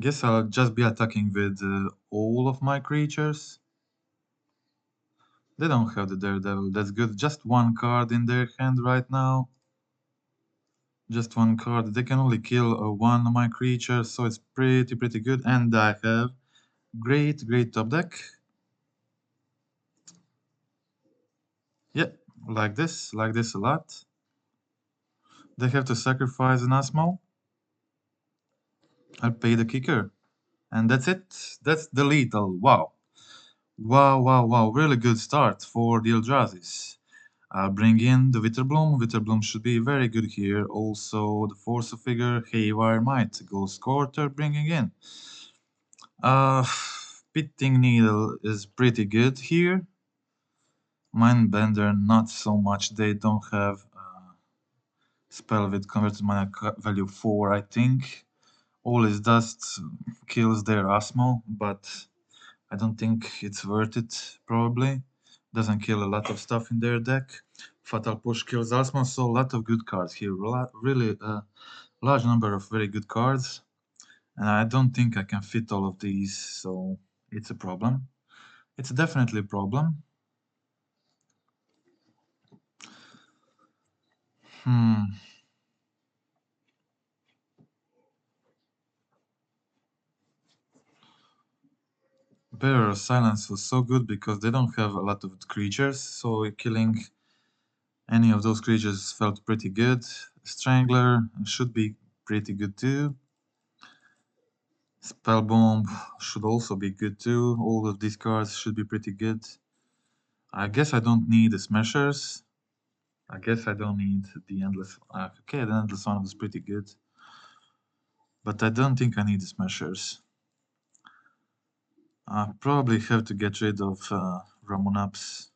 Guess I'll just be attacking with all of my creatures. They don't have the Daredevil, that's good. Just one card in their hand right now. Just one card. They can only kill one of my creatures, so it's pretty good. And I have great top deck. Yeah, like this a lot. They have to sacrifice an Asmo. I'll pay the kicker. And that's it. That's the lethal. Wow. Wow. Really good start for the ELDRAZIs. I'll bring in the Witterbloom. Witterbloom should be very good here. Also, the Force of Figure, Haywire Might, Ghost Quarter bringing in. Pitting Needle is pretty good here. Mindbender, not so much. They don't have spell with converted mana value 4, I think. All it does kills their Asmo, but I don't think it's worth it, probably. Doesn't kill a lot of stuff in their deck. Fatal Push kills Asmo, so a lot of good cards here. Really large number of very good cards. And I don't think I can fit all of these, so it's a problem. It's definitely a problem. Bearer of Silence was so good because they don't have a lot of creatures, so killing Any of those creatures felt pretty good. Strangler should be pretty good too. Spellbomb should also be good too. All of these cards should be pretty good. I guess I don't need the Smashers. I guess I don't need the Endless... okay, the Endless one was pretty good. But I don't think I need the Smashers. I probably have to get rid of Ramonaps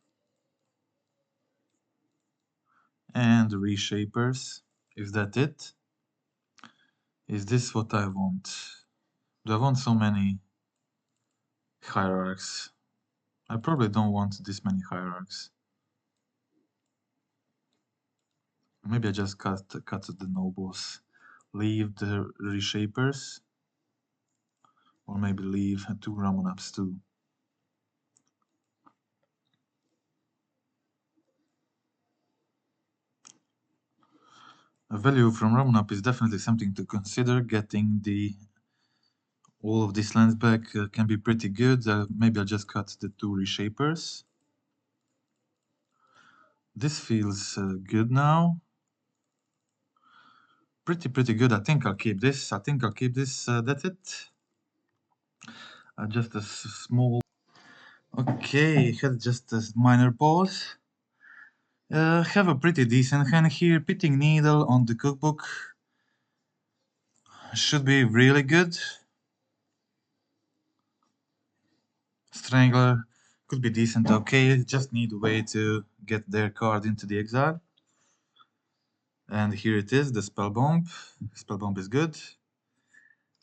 and Reshapers. Is that it? Is this what I want? Do I want so many Hierarchs? I probably don't want this many Hierarchs. Maybe I just cut the Nobles. Leave the Reshapers. Or maybe leave 2 Ramonaps too. A value from Ramonap is definitely something to consider. Getting all of these lands back can be pretty good. Maybe I'll just cut the 2 Reshapers. This feels good now. Pretty good. I think I'll keep this. That's it. Just a small... Okay, had just a minor pause. Have a pretty decent hand here. Pitting Needle on the cookbook should be really good. Strangler could be decent, okay. Just need a way to get their card into the exile. And here it is, the Spellbomb. Spellbomb is good.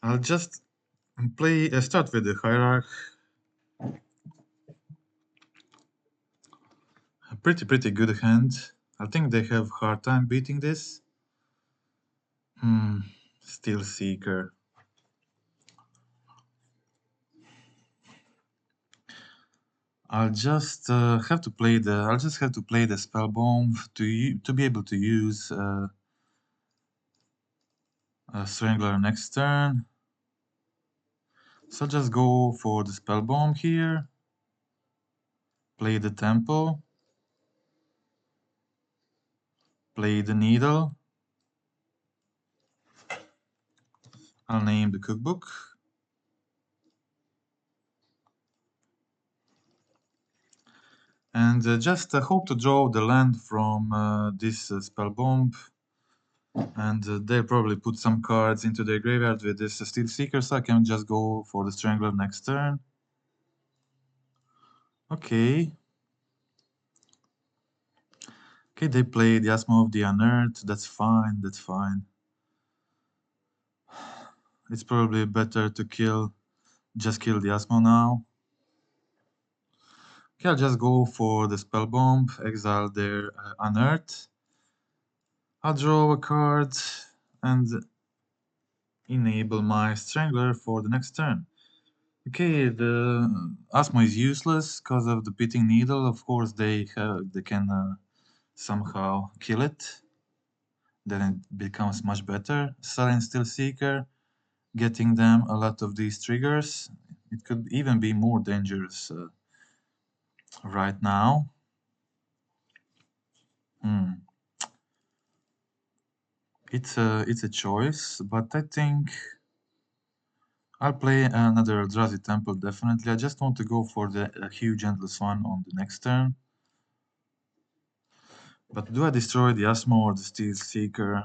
I'll just start with the Hierarch. A pretty good hand. I think they have hard time beating this. Steel Seeker. I'll just have to play the Spellbomb to be able to use Strangler next turn. So just go for the Spellbomb here. Play the Temple. Play the Needle. I'll name the cookbook. And just hope to draw the land from this Spellbomb. And they'll probably put some cards into their graveyard with this Steel Seeker, so I can just go for the Strangler next turn. Okay. Okay, they play the Asmo of the Unearthed. That's fine, that's fine. It's probably better to just kill the Asmo now. Okay, I'll just go for the Spellbomb, exile their Unearthed. I'll draw a card and enable my Strangler for the next turn. Okay, the Asmo is useless because of the Pitting Needle. Of course, they can somehow kill it. Then it becomes much better. Sullen Steel Seeker, getting them a lot of these triggers. It could even be more dangerous right now. It's a choice, but I think I'll play another ELDRAZI Temple, definitely. I just want to go for the huge Endless one on the next turn. But do I destroy the Asmo or the Steel Seeker?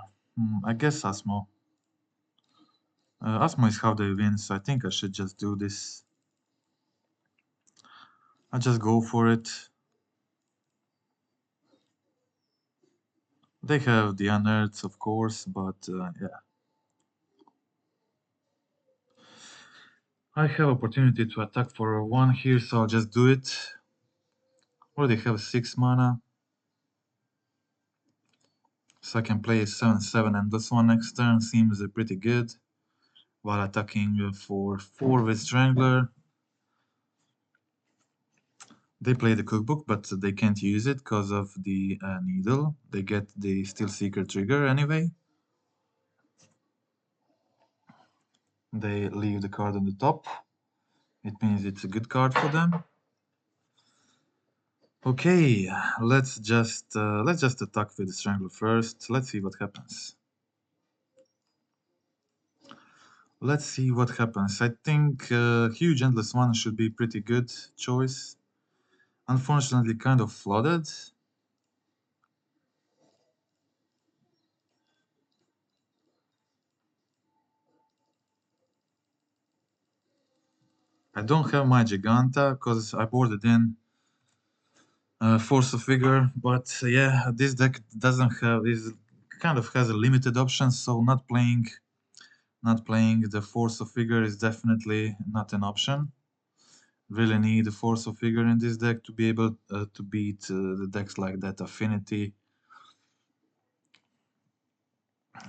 I guess Asmo. Asmo is how they win, so I think I should just do this. I'll just go for it. They have the Unearths, of course, but yeah. I have opportunity to attack for 1 here, so I'll just do it. Already have 6 mana. So I can play a 7/7, and this one next turn seems pretty good. While attacking for 4 with Strangler. They play the cookbook, but they can't use it because of the Needle. They get the Steel Seeker trigger anyway. They leave the card on the top. It means it's a good card for them. Okay, let's just attack with the Strangler first. Let's see what happens. Let's see what happens. I think huge endless one should be pretty good choice. Unfortunately, kind of flooded. I don't have my Giganta because I boarded in Force of Vigor, but yeah, this deck doesn't have is kind of has a limited options, so not playing the Force of Vigor is definitely not an option. Really need a Force of Vigor in this deck to be able to beat the decks like that. Affinity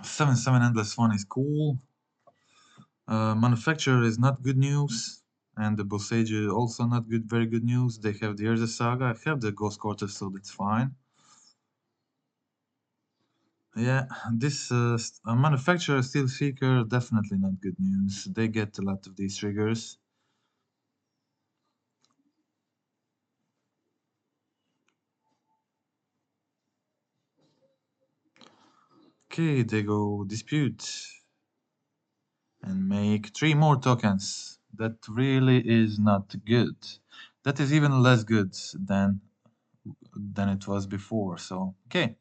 7/7 Endless One is cool. Manufacturer is not good news, and the Bossage also not good, very good news. They have the Urza Saga, I have the Ghost Quarter, so that's fine. Yeah, this manufacturer Steel Seeker definitely not good news. They get a lot of these triggers. Okay, they go Dispute and make 3 more tokens. That really is not good. That is even less good than it was before. So okay.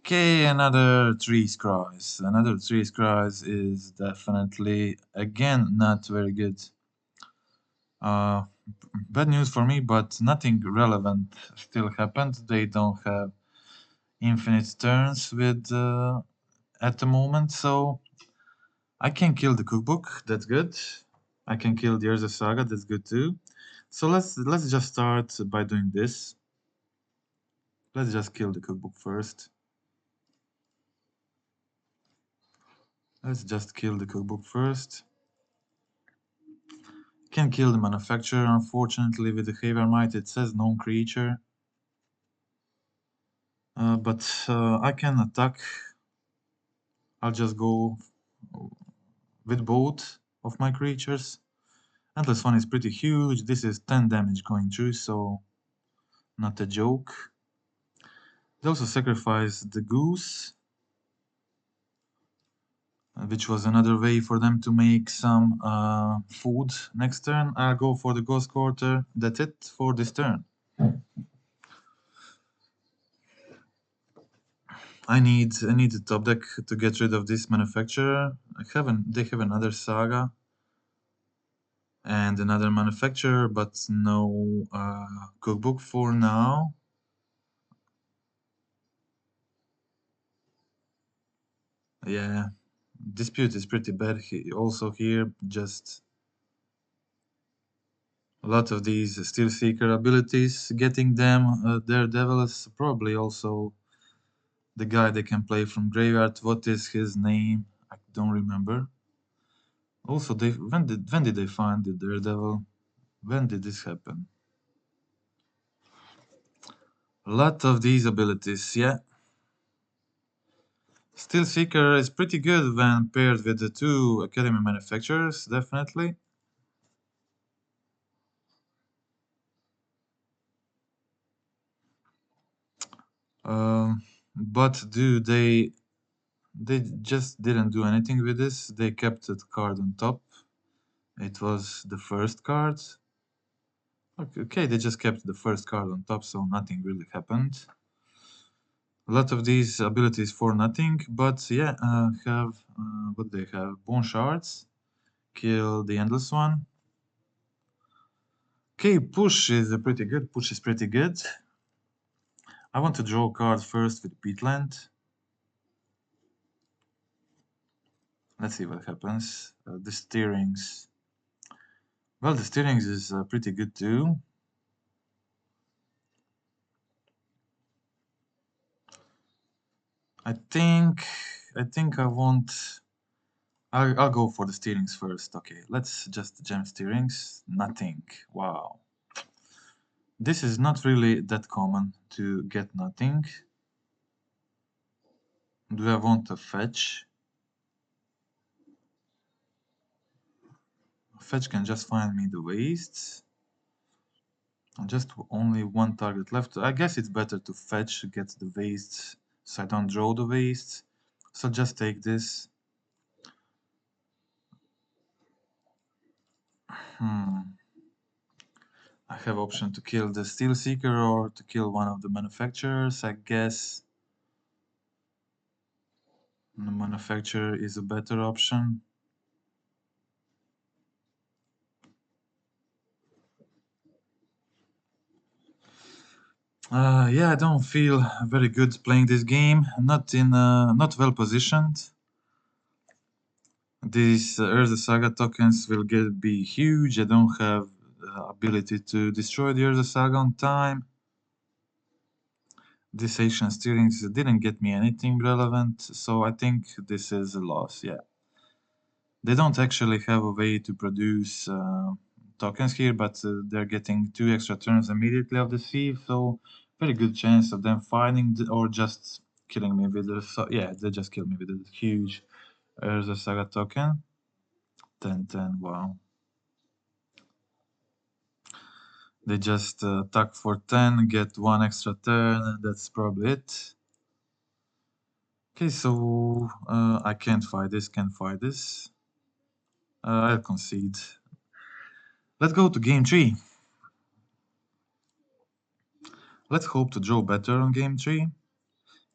Okay, another 3 scries. Another 3 scries is definitely again not very good. Bad news for me, but nothing relevant still happened. They don't have infinite turns with at the moment, so I can kill the cookbook. That's good. I can kill the Urza Saga. That's good too. So let's just start by doing this. Let's just kill the cookbook first. Let's just kill the cookbook first. Can kill the manufacturer. Unfortunately, with the Haver Might, it says non-creature. But I can attack. I'll just go with both of my creatures. Endless One is pretty huge. This is 10 damage going through, so not a joke. They also sacrifice the Goose, which was another way for them to make some food next turn. I'll go for the Ghost Quarter. That's it for this turn. I need a top deck to get rid of this manufacturer. They have another Saga and another manufacturer, but no cookbook for now. Yeah, Dispute is pretty bad. Also here, just a lot of these Steel Seeker abilities. Getting them, Daredevil is probably also the guy they can play from graveyard. What is his name? I don't remember. Also, when did they find the Daredevil? When did this happen? A lot of these abilities, yeah. Steel Seeker is pretty good when paired with the 2 Academy manufacturers, definitely. But they just didn't do anything with this. They kept the card on top. It was the first card. Okay, they just kept the first card on top, so nothing really happened. A lot of these abilities for nothing, but yeah, have what they have? Bone Shards. Kill the Endless One. Okay, Push is pretty good. Push is pretty good. I want to draw a card first with Peatland. Let's see what happens. The Steerings. Well, the Steerings is pretty good too. I think I want. I'll go for the Steerings first. Okay, let's just gem Steerings. Nothing. Wow. This is not really that common to get nothing. Do I want a fetch? Fetch can just find me the wastes. Just only one target left. I guess it's better to fetch, get the wastes, so I don't draw the wastes. So just take this. I have option to kill the Steel Seeker or to kill one of the manufacturers. I guess the manufacturer is a better option. Yeah, I don't feel very good playing this game. Not well positioned. These Earth Saga tokens will be huge. I don't have ability to destroy the Earth Saga on time. This Asian steerings didn't get me anything relevant, so I think this is a loss, yeah. They don't actually have a way to produce tokens here, but they're getting 2 extra turns immediately of the sieve, so very good chance of them finding or just killing me with it. So yeah, they just killed me with a huge Urza Saga token. 10-10, wow. They just attack for 10, get 1 extra turn, and that's probably it. Okay, so I can't fight this, can't fight this. I'll concede. Let's go to game 3. Let's hope to draw better on game 3.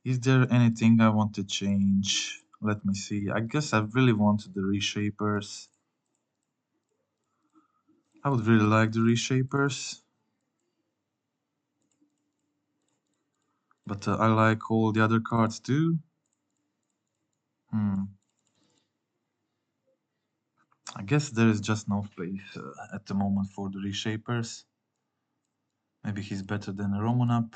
Is there anything I want to change? Let me see. I guess I really want the reshapers. I would really like the reshapers. But I like all the other cards too. I guess there is just no place at the moment for the reshapers. Maybe he's better than a Romanap.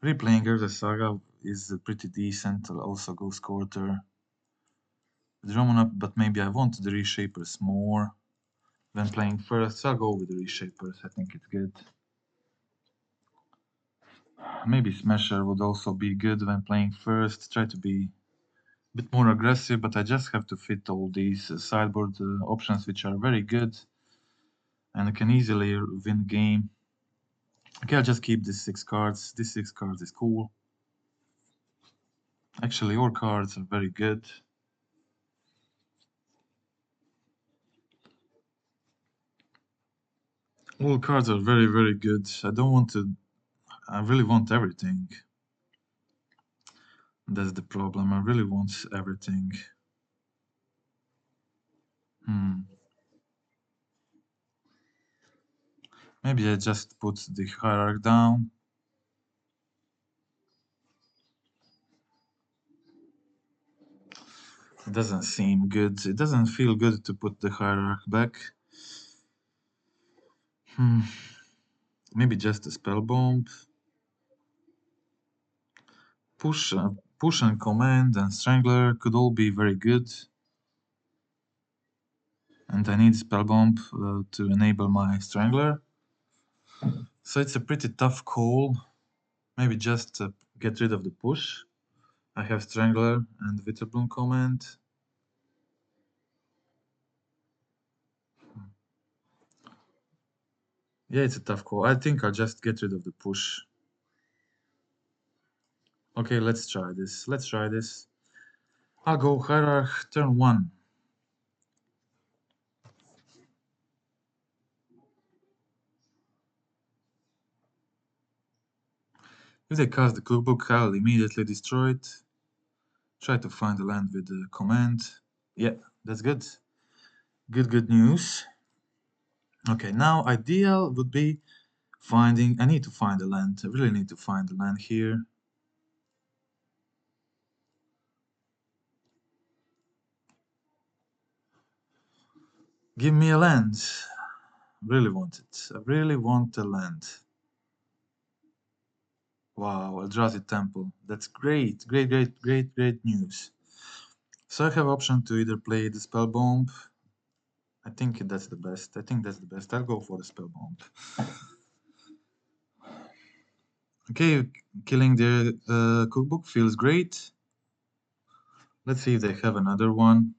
Replaying Urza Saga is pretty decent. I'll also go Scorter with Romanap, but maybe I want the reshapers more when playing first. So I'll go with the reshapers. I think it's good. Maybe Smasher would also be good when playing first. Try to be a bit more aggressive, but I just have to fit all these sideboard options, which are very good, and I can easily win the game. Okay, I'll just keep these 6 cards. These 6 cards is cool. Actually, your cards are very good. All cards are very, very good. I don't want to... I really want everything. That's the problem. I really want everything. Maybe I just put the Hierarch down. It doesn't seem good. It doesn't feel good to put the Hierarch back. Maybe just a Spell Bomb. Push and Command and Strangler could all be very good. And I need Spell Bomb to enable my Strangler. So it's a pretty tough call. Maybe just get rid of the push. I have Strangler and Witterbloom Command. Yeah, it's a tough call. I think I'll just get rid of the push. Okay, let's try this. Let's try this. I'll go Hierarch turn 1. If they cast the cookbook, I'll immediately destroy it. Try to find the land with the command. Yeah, that's good. Good news. Okay, now ideal would be finding... I need to find the land. I really need to find the land here. Give me a land. Really want it. I really want the land. Wow, Eldrazi Temple. That's great. Great news. So I have option to either play the Spell Bomb. I think that's the best. I'll go for the Spell Bomb. Okay, killing the cookbook feels great. Let's see if they have another one.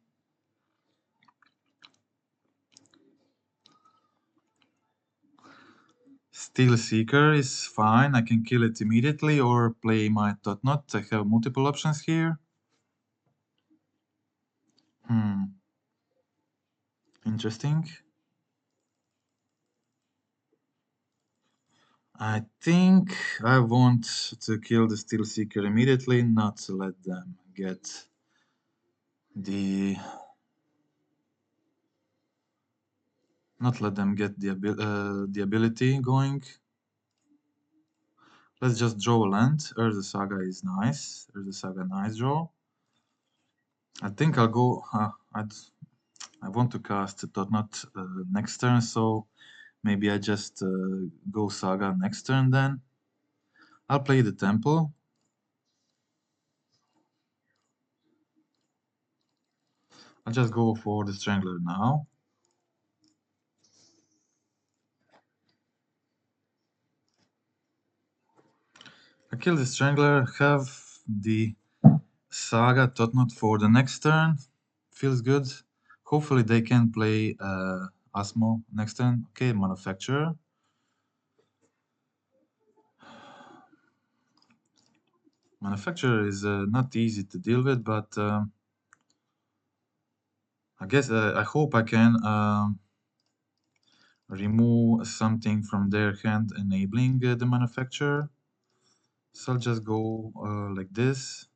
Steel Seeker is fine. I can kill it immediately or play my Totnot. I have multiple options here. Interesting. I think I want to kill the Steel Seeker immediately, not to let them get the the ability going. Let's just draw a land. Urza Saga is nice. Urza Saga, nice draw. I think I'll go. I want to cast Totnot next turn, so maybe I just go Saga next turn then. I'll play the Temple. I'll just go for the Strangler now. I kill the Strangler, have the Saga Totnot for the next turn. Feels good. Hopefully they can play Asmo next turn. Okay, Manufacturer. Manufacturer is not easy to deal with, but I guess I hope I can remove something from their hand, enabling the Manufacturer. So I'll just go like this.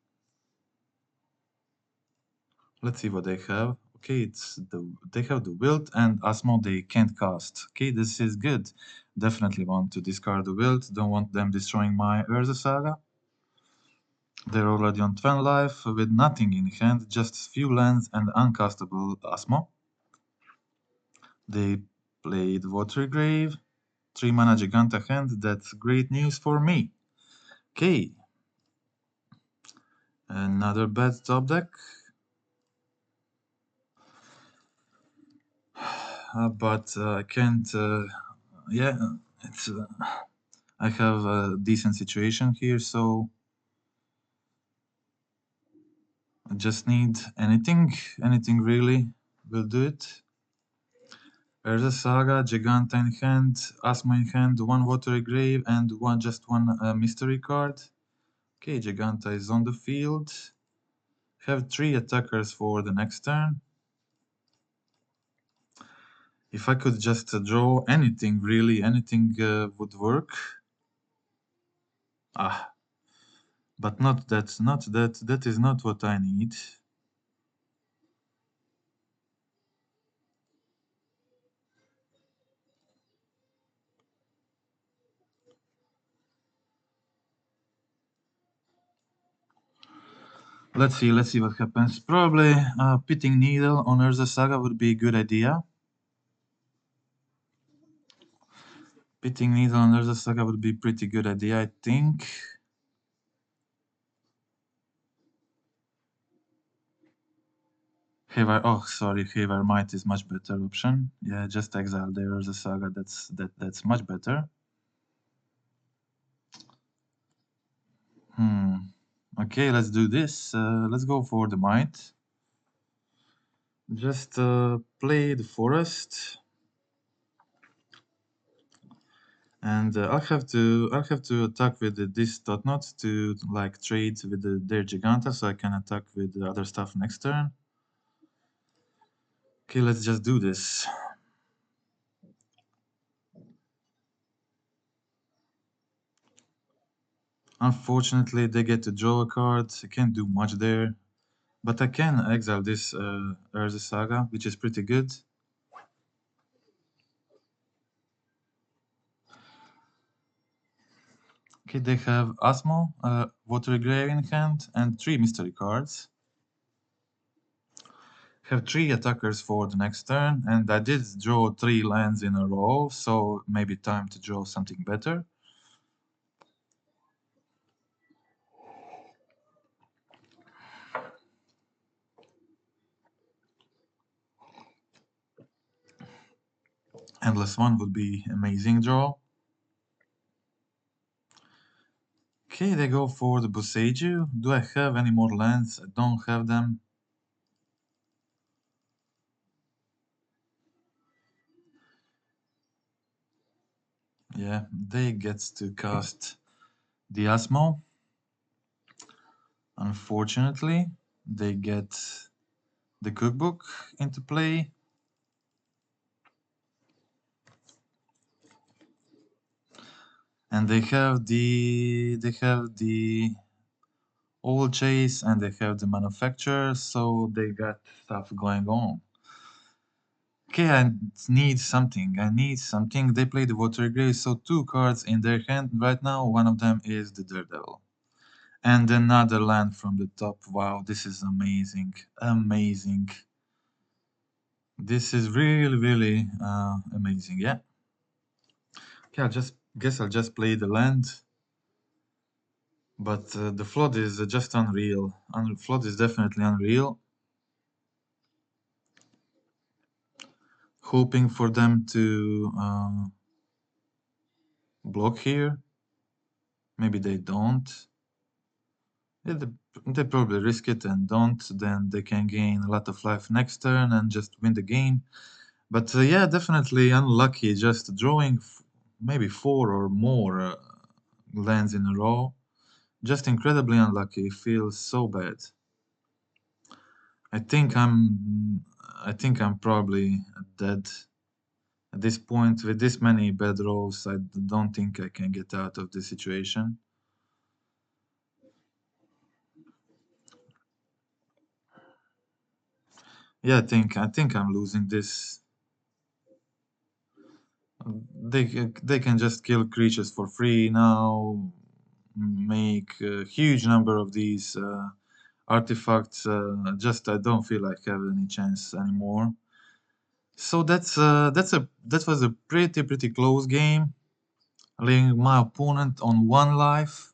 Let's see what they have. Okay, they have the Wilt and Asmo they can't cast. Okay, this is good. Definitely want to discard the Wilt. Don't want them destroying my Urza Saga. They're already on 12 life with nothing in hand, just few lands and uncastable Asmo. They played Watery Grave, 3 mana Giganta hand. That's great news for me. Okay. Another bad top deck. But I can't. Yeah, it's. I have a decent situation here, so I just need anything really will do it. Urza Saga, Giganta in hand, Asmo in hand, 1 Watery Grave, and just one mystery card. Okay, Giganta is on the field. Have 3 attackers for the next turn. If I could just draw anything, really, anything would work. But that is not what I need. Let's see what happens. Probably Pitting Needle on Urza Saga would be a good idea. Pitting Needle on Urza Saga would be pretty good idea, I think. Havar Might is much better option. Yeah, just exile the Urza Saga. That's much better. Okay, let's do this. Let's go for the Might. Just play the Forest. And I'll have to attack with this Totnot to like trade with their Giganta, so I can attack with the other stuff next turn. Okay, let's just do this. Unfortunately, they get to draw a card. I can't do much there, but I can exile this Urza Saga, which is pretty good. Okay, they have Asmo, Watery Grave in hand, and 3 mystery cards. Have 3 attackers for the next turn, and I did draw 3 lands in a row, so maybe time to draw something better. Endless One would be amazing draw. Okay, they go for the Boseiju. Do I have any more lands? I don't have them. Yeah, they get to cast the Asmo. Unfortunately, they get the cookbook into play. And they have the old chase and they have the manufacturer, so they got stuff going on. Okay, I need something. They play the Watery Grave, so 2 cards in their hand right now. One of them is the Daredevil. And another land from the top. Wow, this is amazing. Amazing. This is really, really amazing, yeah. Okay, I'll just play the land. But the flood is just unreal. Flood is definitely unreal. Hoping for them to block here. Maybe they don't. Yeah, they probably risk it and don't. Then they can gain a lot of life next turn and just win the game. But yeah, definitely unlucky. Just drawing maybe 4 or more lands in a row. Just incredibly unlucky. Feels so bad. I think I'm probably dead. At this point, with this many bad rolls, I don't think I can get out of this situation. Yeah, I think I'm losing this. They can just kill creatures for free now, make a huge number of these artifacts. Just I don't feel like I have any chance anymore. So that was a pretty close game, leaving my opponent on 1 life.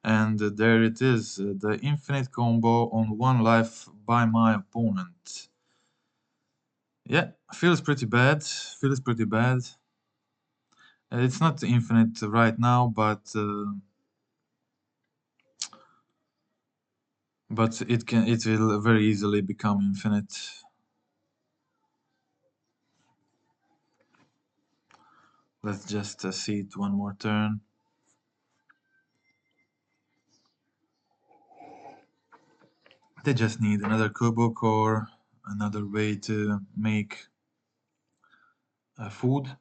And there it is, the infinite combo on 1 life by my opponent. Yeah, feels pretty bad. It's not infinite right now, but it will very easily become infinite. Let's just see it one more turn. They just need another cookbook or another way to make food,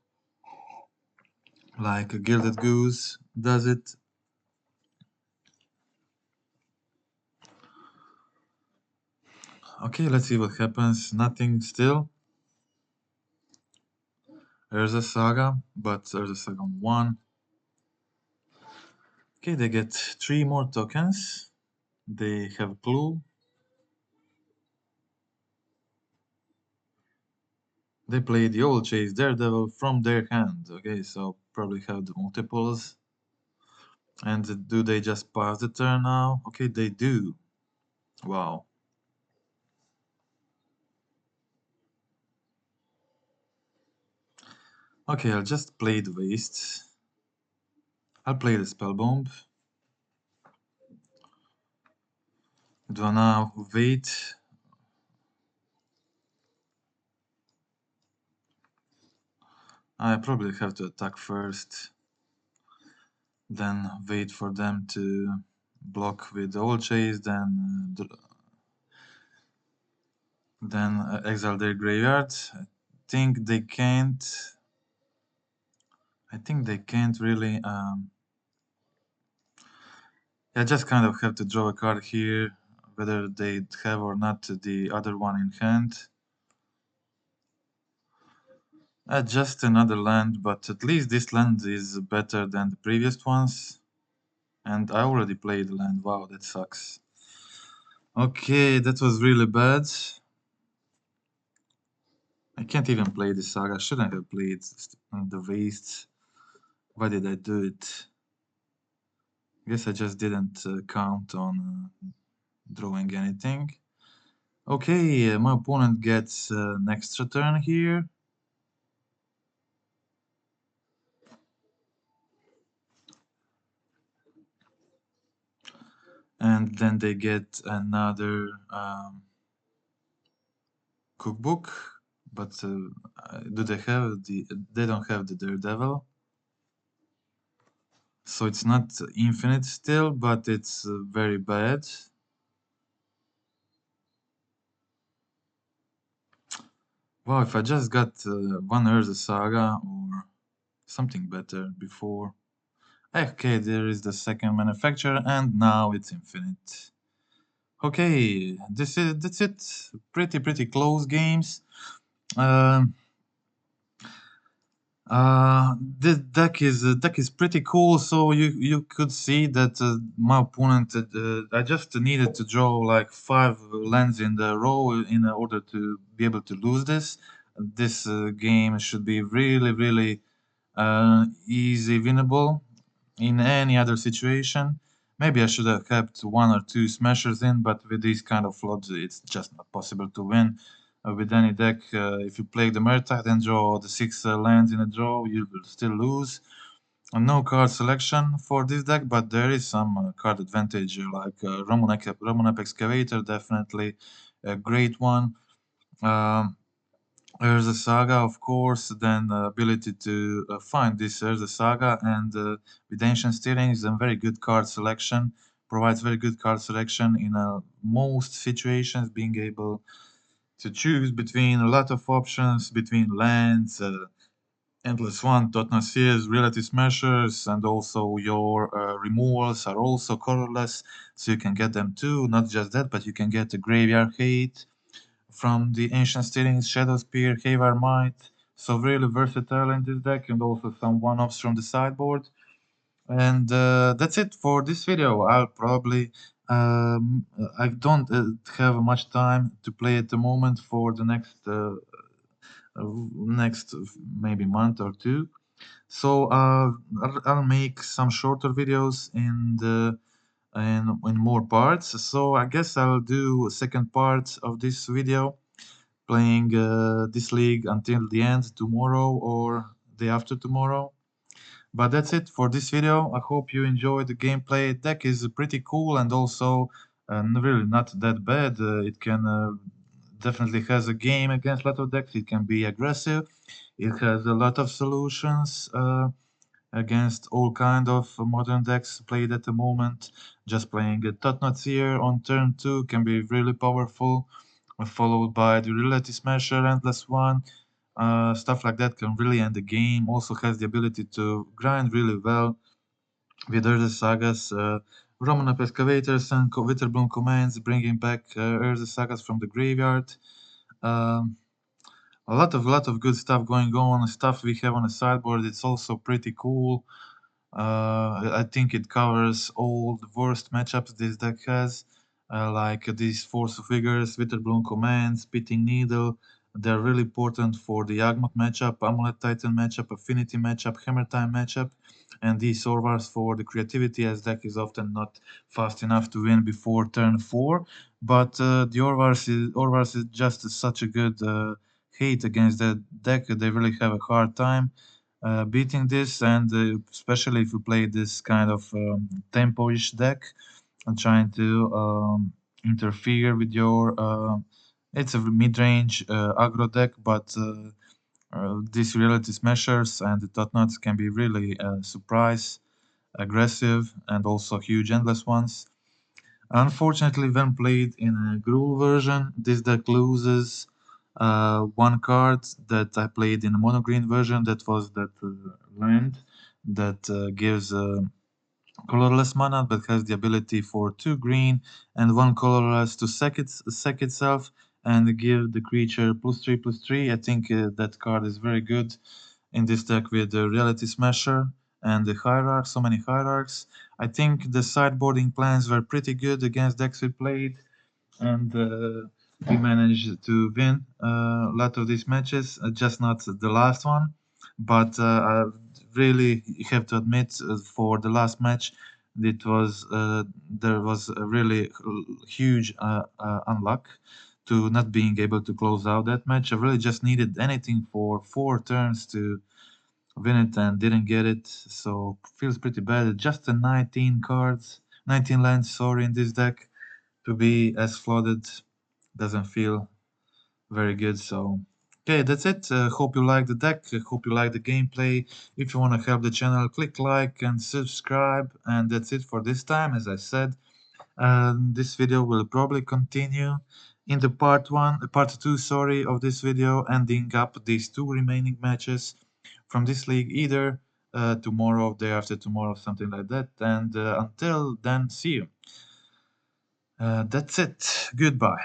like a Gilded Goose does it. Okay, let's see what happens. Nothing still. Urza Saga, but Urza Saga 1. Okay, they get 3 more tokens. They have Clue. They play the old Chase Daredevil from their hand. Okay, so probably have the multiples. And do they just pass the turn now? Okay, they do. Wow. Okay, I'll just play the Waste. I'll play the Spellbomb. Do I now wait? I probably have to attack first. Then wait for them to block with the old Chase, then exile their graveyard. I think they can't really. I just kind of have to draw a card here, whether they have or not the other one in hand. Just another land, but at least this land is better than the previous ones. And I already played the land. Wow, that sucks. Okay, that was really bad. I can't even play the saga. Shouldn't have played the waste. Why did I do it? Guess I just didn't count on drawing anything. Okay, my opponent gets an extra turn here. And then they get another cookbook, but do they have the? They don't have the Daredevil, so it's not infinite still, but it's very bad. Wow, if I just got one Urza Saga or something better before. Okay, there is the second manufacturer, and now it's infinite. Okay, that's it. Pretty close games. Um, this deck is pretty cool. So you could see that my opponent. I just needed to draw like 5 lands in the row in order to be able to lose this. This game should be really easy winnable in any other situation. Maybe I should have kept 1 or 2 smashers in, but with these kind of floods, it's just not possible to win. With any deck, if you play the Murtagh and draw the 6 lands in a draw, you will still lose. No card selection for this deck, but there is some card advantage, like Romanap Excavator, definitely a great one. Um, There's a saga, of course, then the ability to find this Urza Saga, and with Ancient Steerings and very good card selection, provides very good card selection in most situations, being able to choose between a lot of options, between lands, Endless One, Totnasiers, Reality Smashers, and also your removals are also colorless, so you can get them too. Not just that, but you can get the Graveyard Hate from the Ancient Stealings, Shadow Spear, Havar Might. So really versatile in this deck, and also some one-offs from the sideboard. And that's it for this video. I'll probably I don't have much time to play at the moment for the next maybe month or two. So I'll make some shorter videos in more parts. So I guess I'll do a second part of this video, playing this league until the end tomorrow or day after tomorrow. But that's it for this video. I hope you enjoyed the gameplay. Deck is pretty cool and also really not that bad. It can definitely has a game against a lot of decks. It can be aggressive. It has a lot of solutions against all kind of modern decks played at the moment. Just playing a Totnuts here on turn 2 can be really powerful, followed by the Reality Smasher, Endless One. Stuff like that can really end the game. Also has the ability to grind really well with Urza Sagas, Romanov Excavators, and Witterbloom Commands, bringing back Urza Sagas from the graveyard. Um, a lot of good stuff going on. Stuff we have on the sideboard. It's also pretty cool. I think it covers all the worst matchups this deck has, like these Force Figures, Witterbloom Commands, Spitting Needle. They're really important for the Yawgmoth matchup, Amulet Titan matchup, Affinity matchup, Hammer Time matchup, and these Orvars for the creativity, as deck is often not fast enough to win before turn 4. But the Orvars is just such a good hate against that deck. They really have a hard time beating this, and especially if you play this kind of tempo-ish deck and trying to interfere with your it's a mid-range aggro deck, but these reality smashers and the Totnuts can be really surprise aggressive and also huge endless ones. Unfortunately, when played in a Gruul version, this deck loses one card that I played in a mono green version. That was that land that gives colorless mana but has the ability for 2 green and 1 colorless to sack itself and give the creature +3/+3. I think that card is very good in this deck with the Reality Smasher and the Hierarch, so many Hierarchs. I think the sideboarding plans were pretty good against decks we played, and we managed to win a lot of these matches, just not the last one. But I really have to admit, for the last match, there was a really huge unluck to not being able to close out that match. I really just needed anything for 4 turns to win it and didn't get it, so feels pretty bad. Just a 19 lands, sorry, in this deck to be as flooded doesn't feel Very good. So, okay, that's it. Hope you like the deck. Hope you like the gameplay. If you want to help the channel, click like and subscribe. And that's it for this time. As I said, this video will probably continue in the part two, sorry, of this video, ending up these two remaining matches from this league, either tomorrow, day after tomorrow, something like that. And until then, see you. That's it. Goodbye.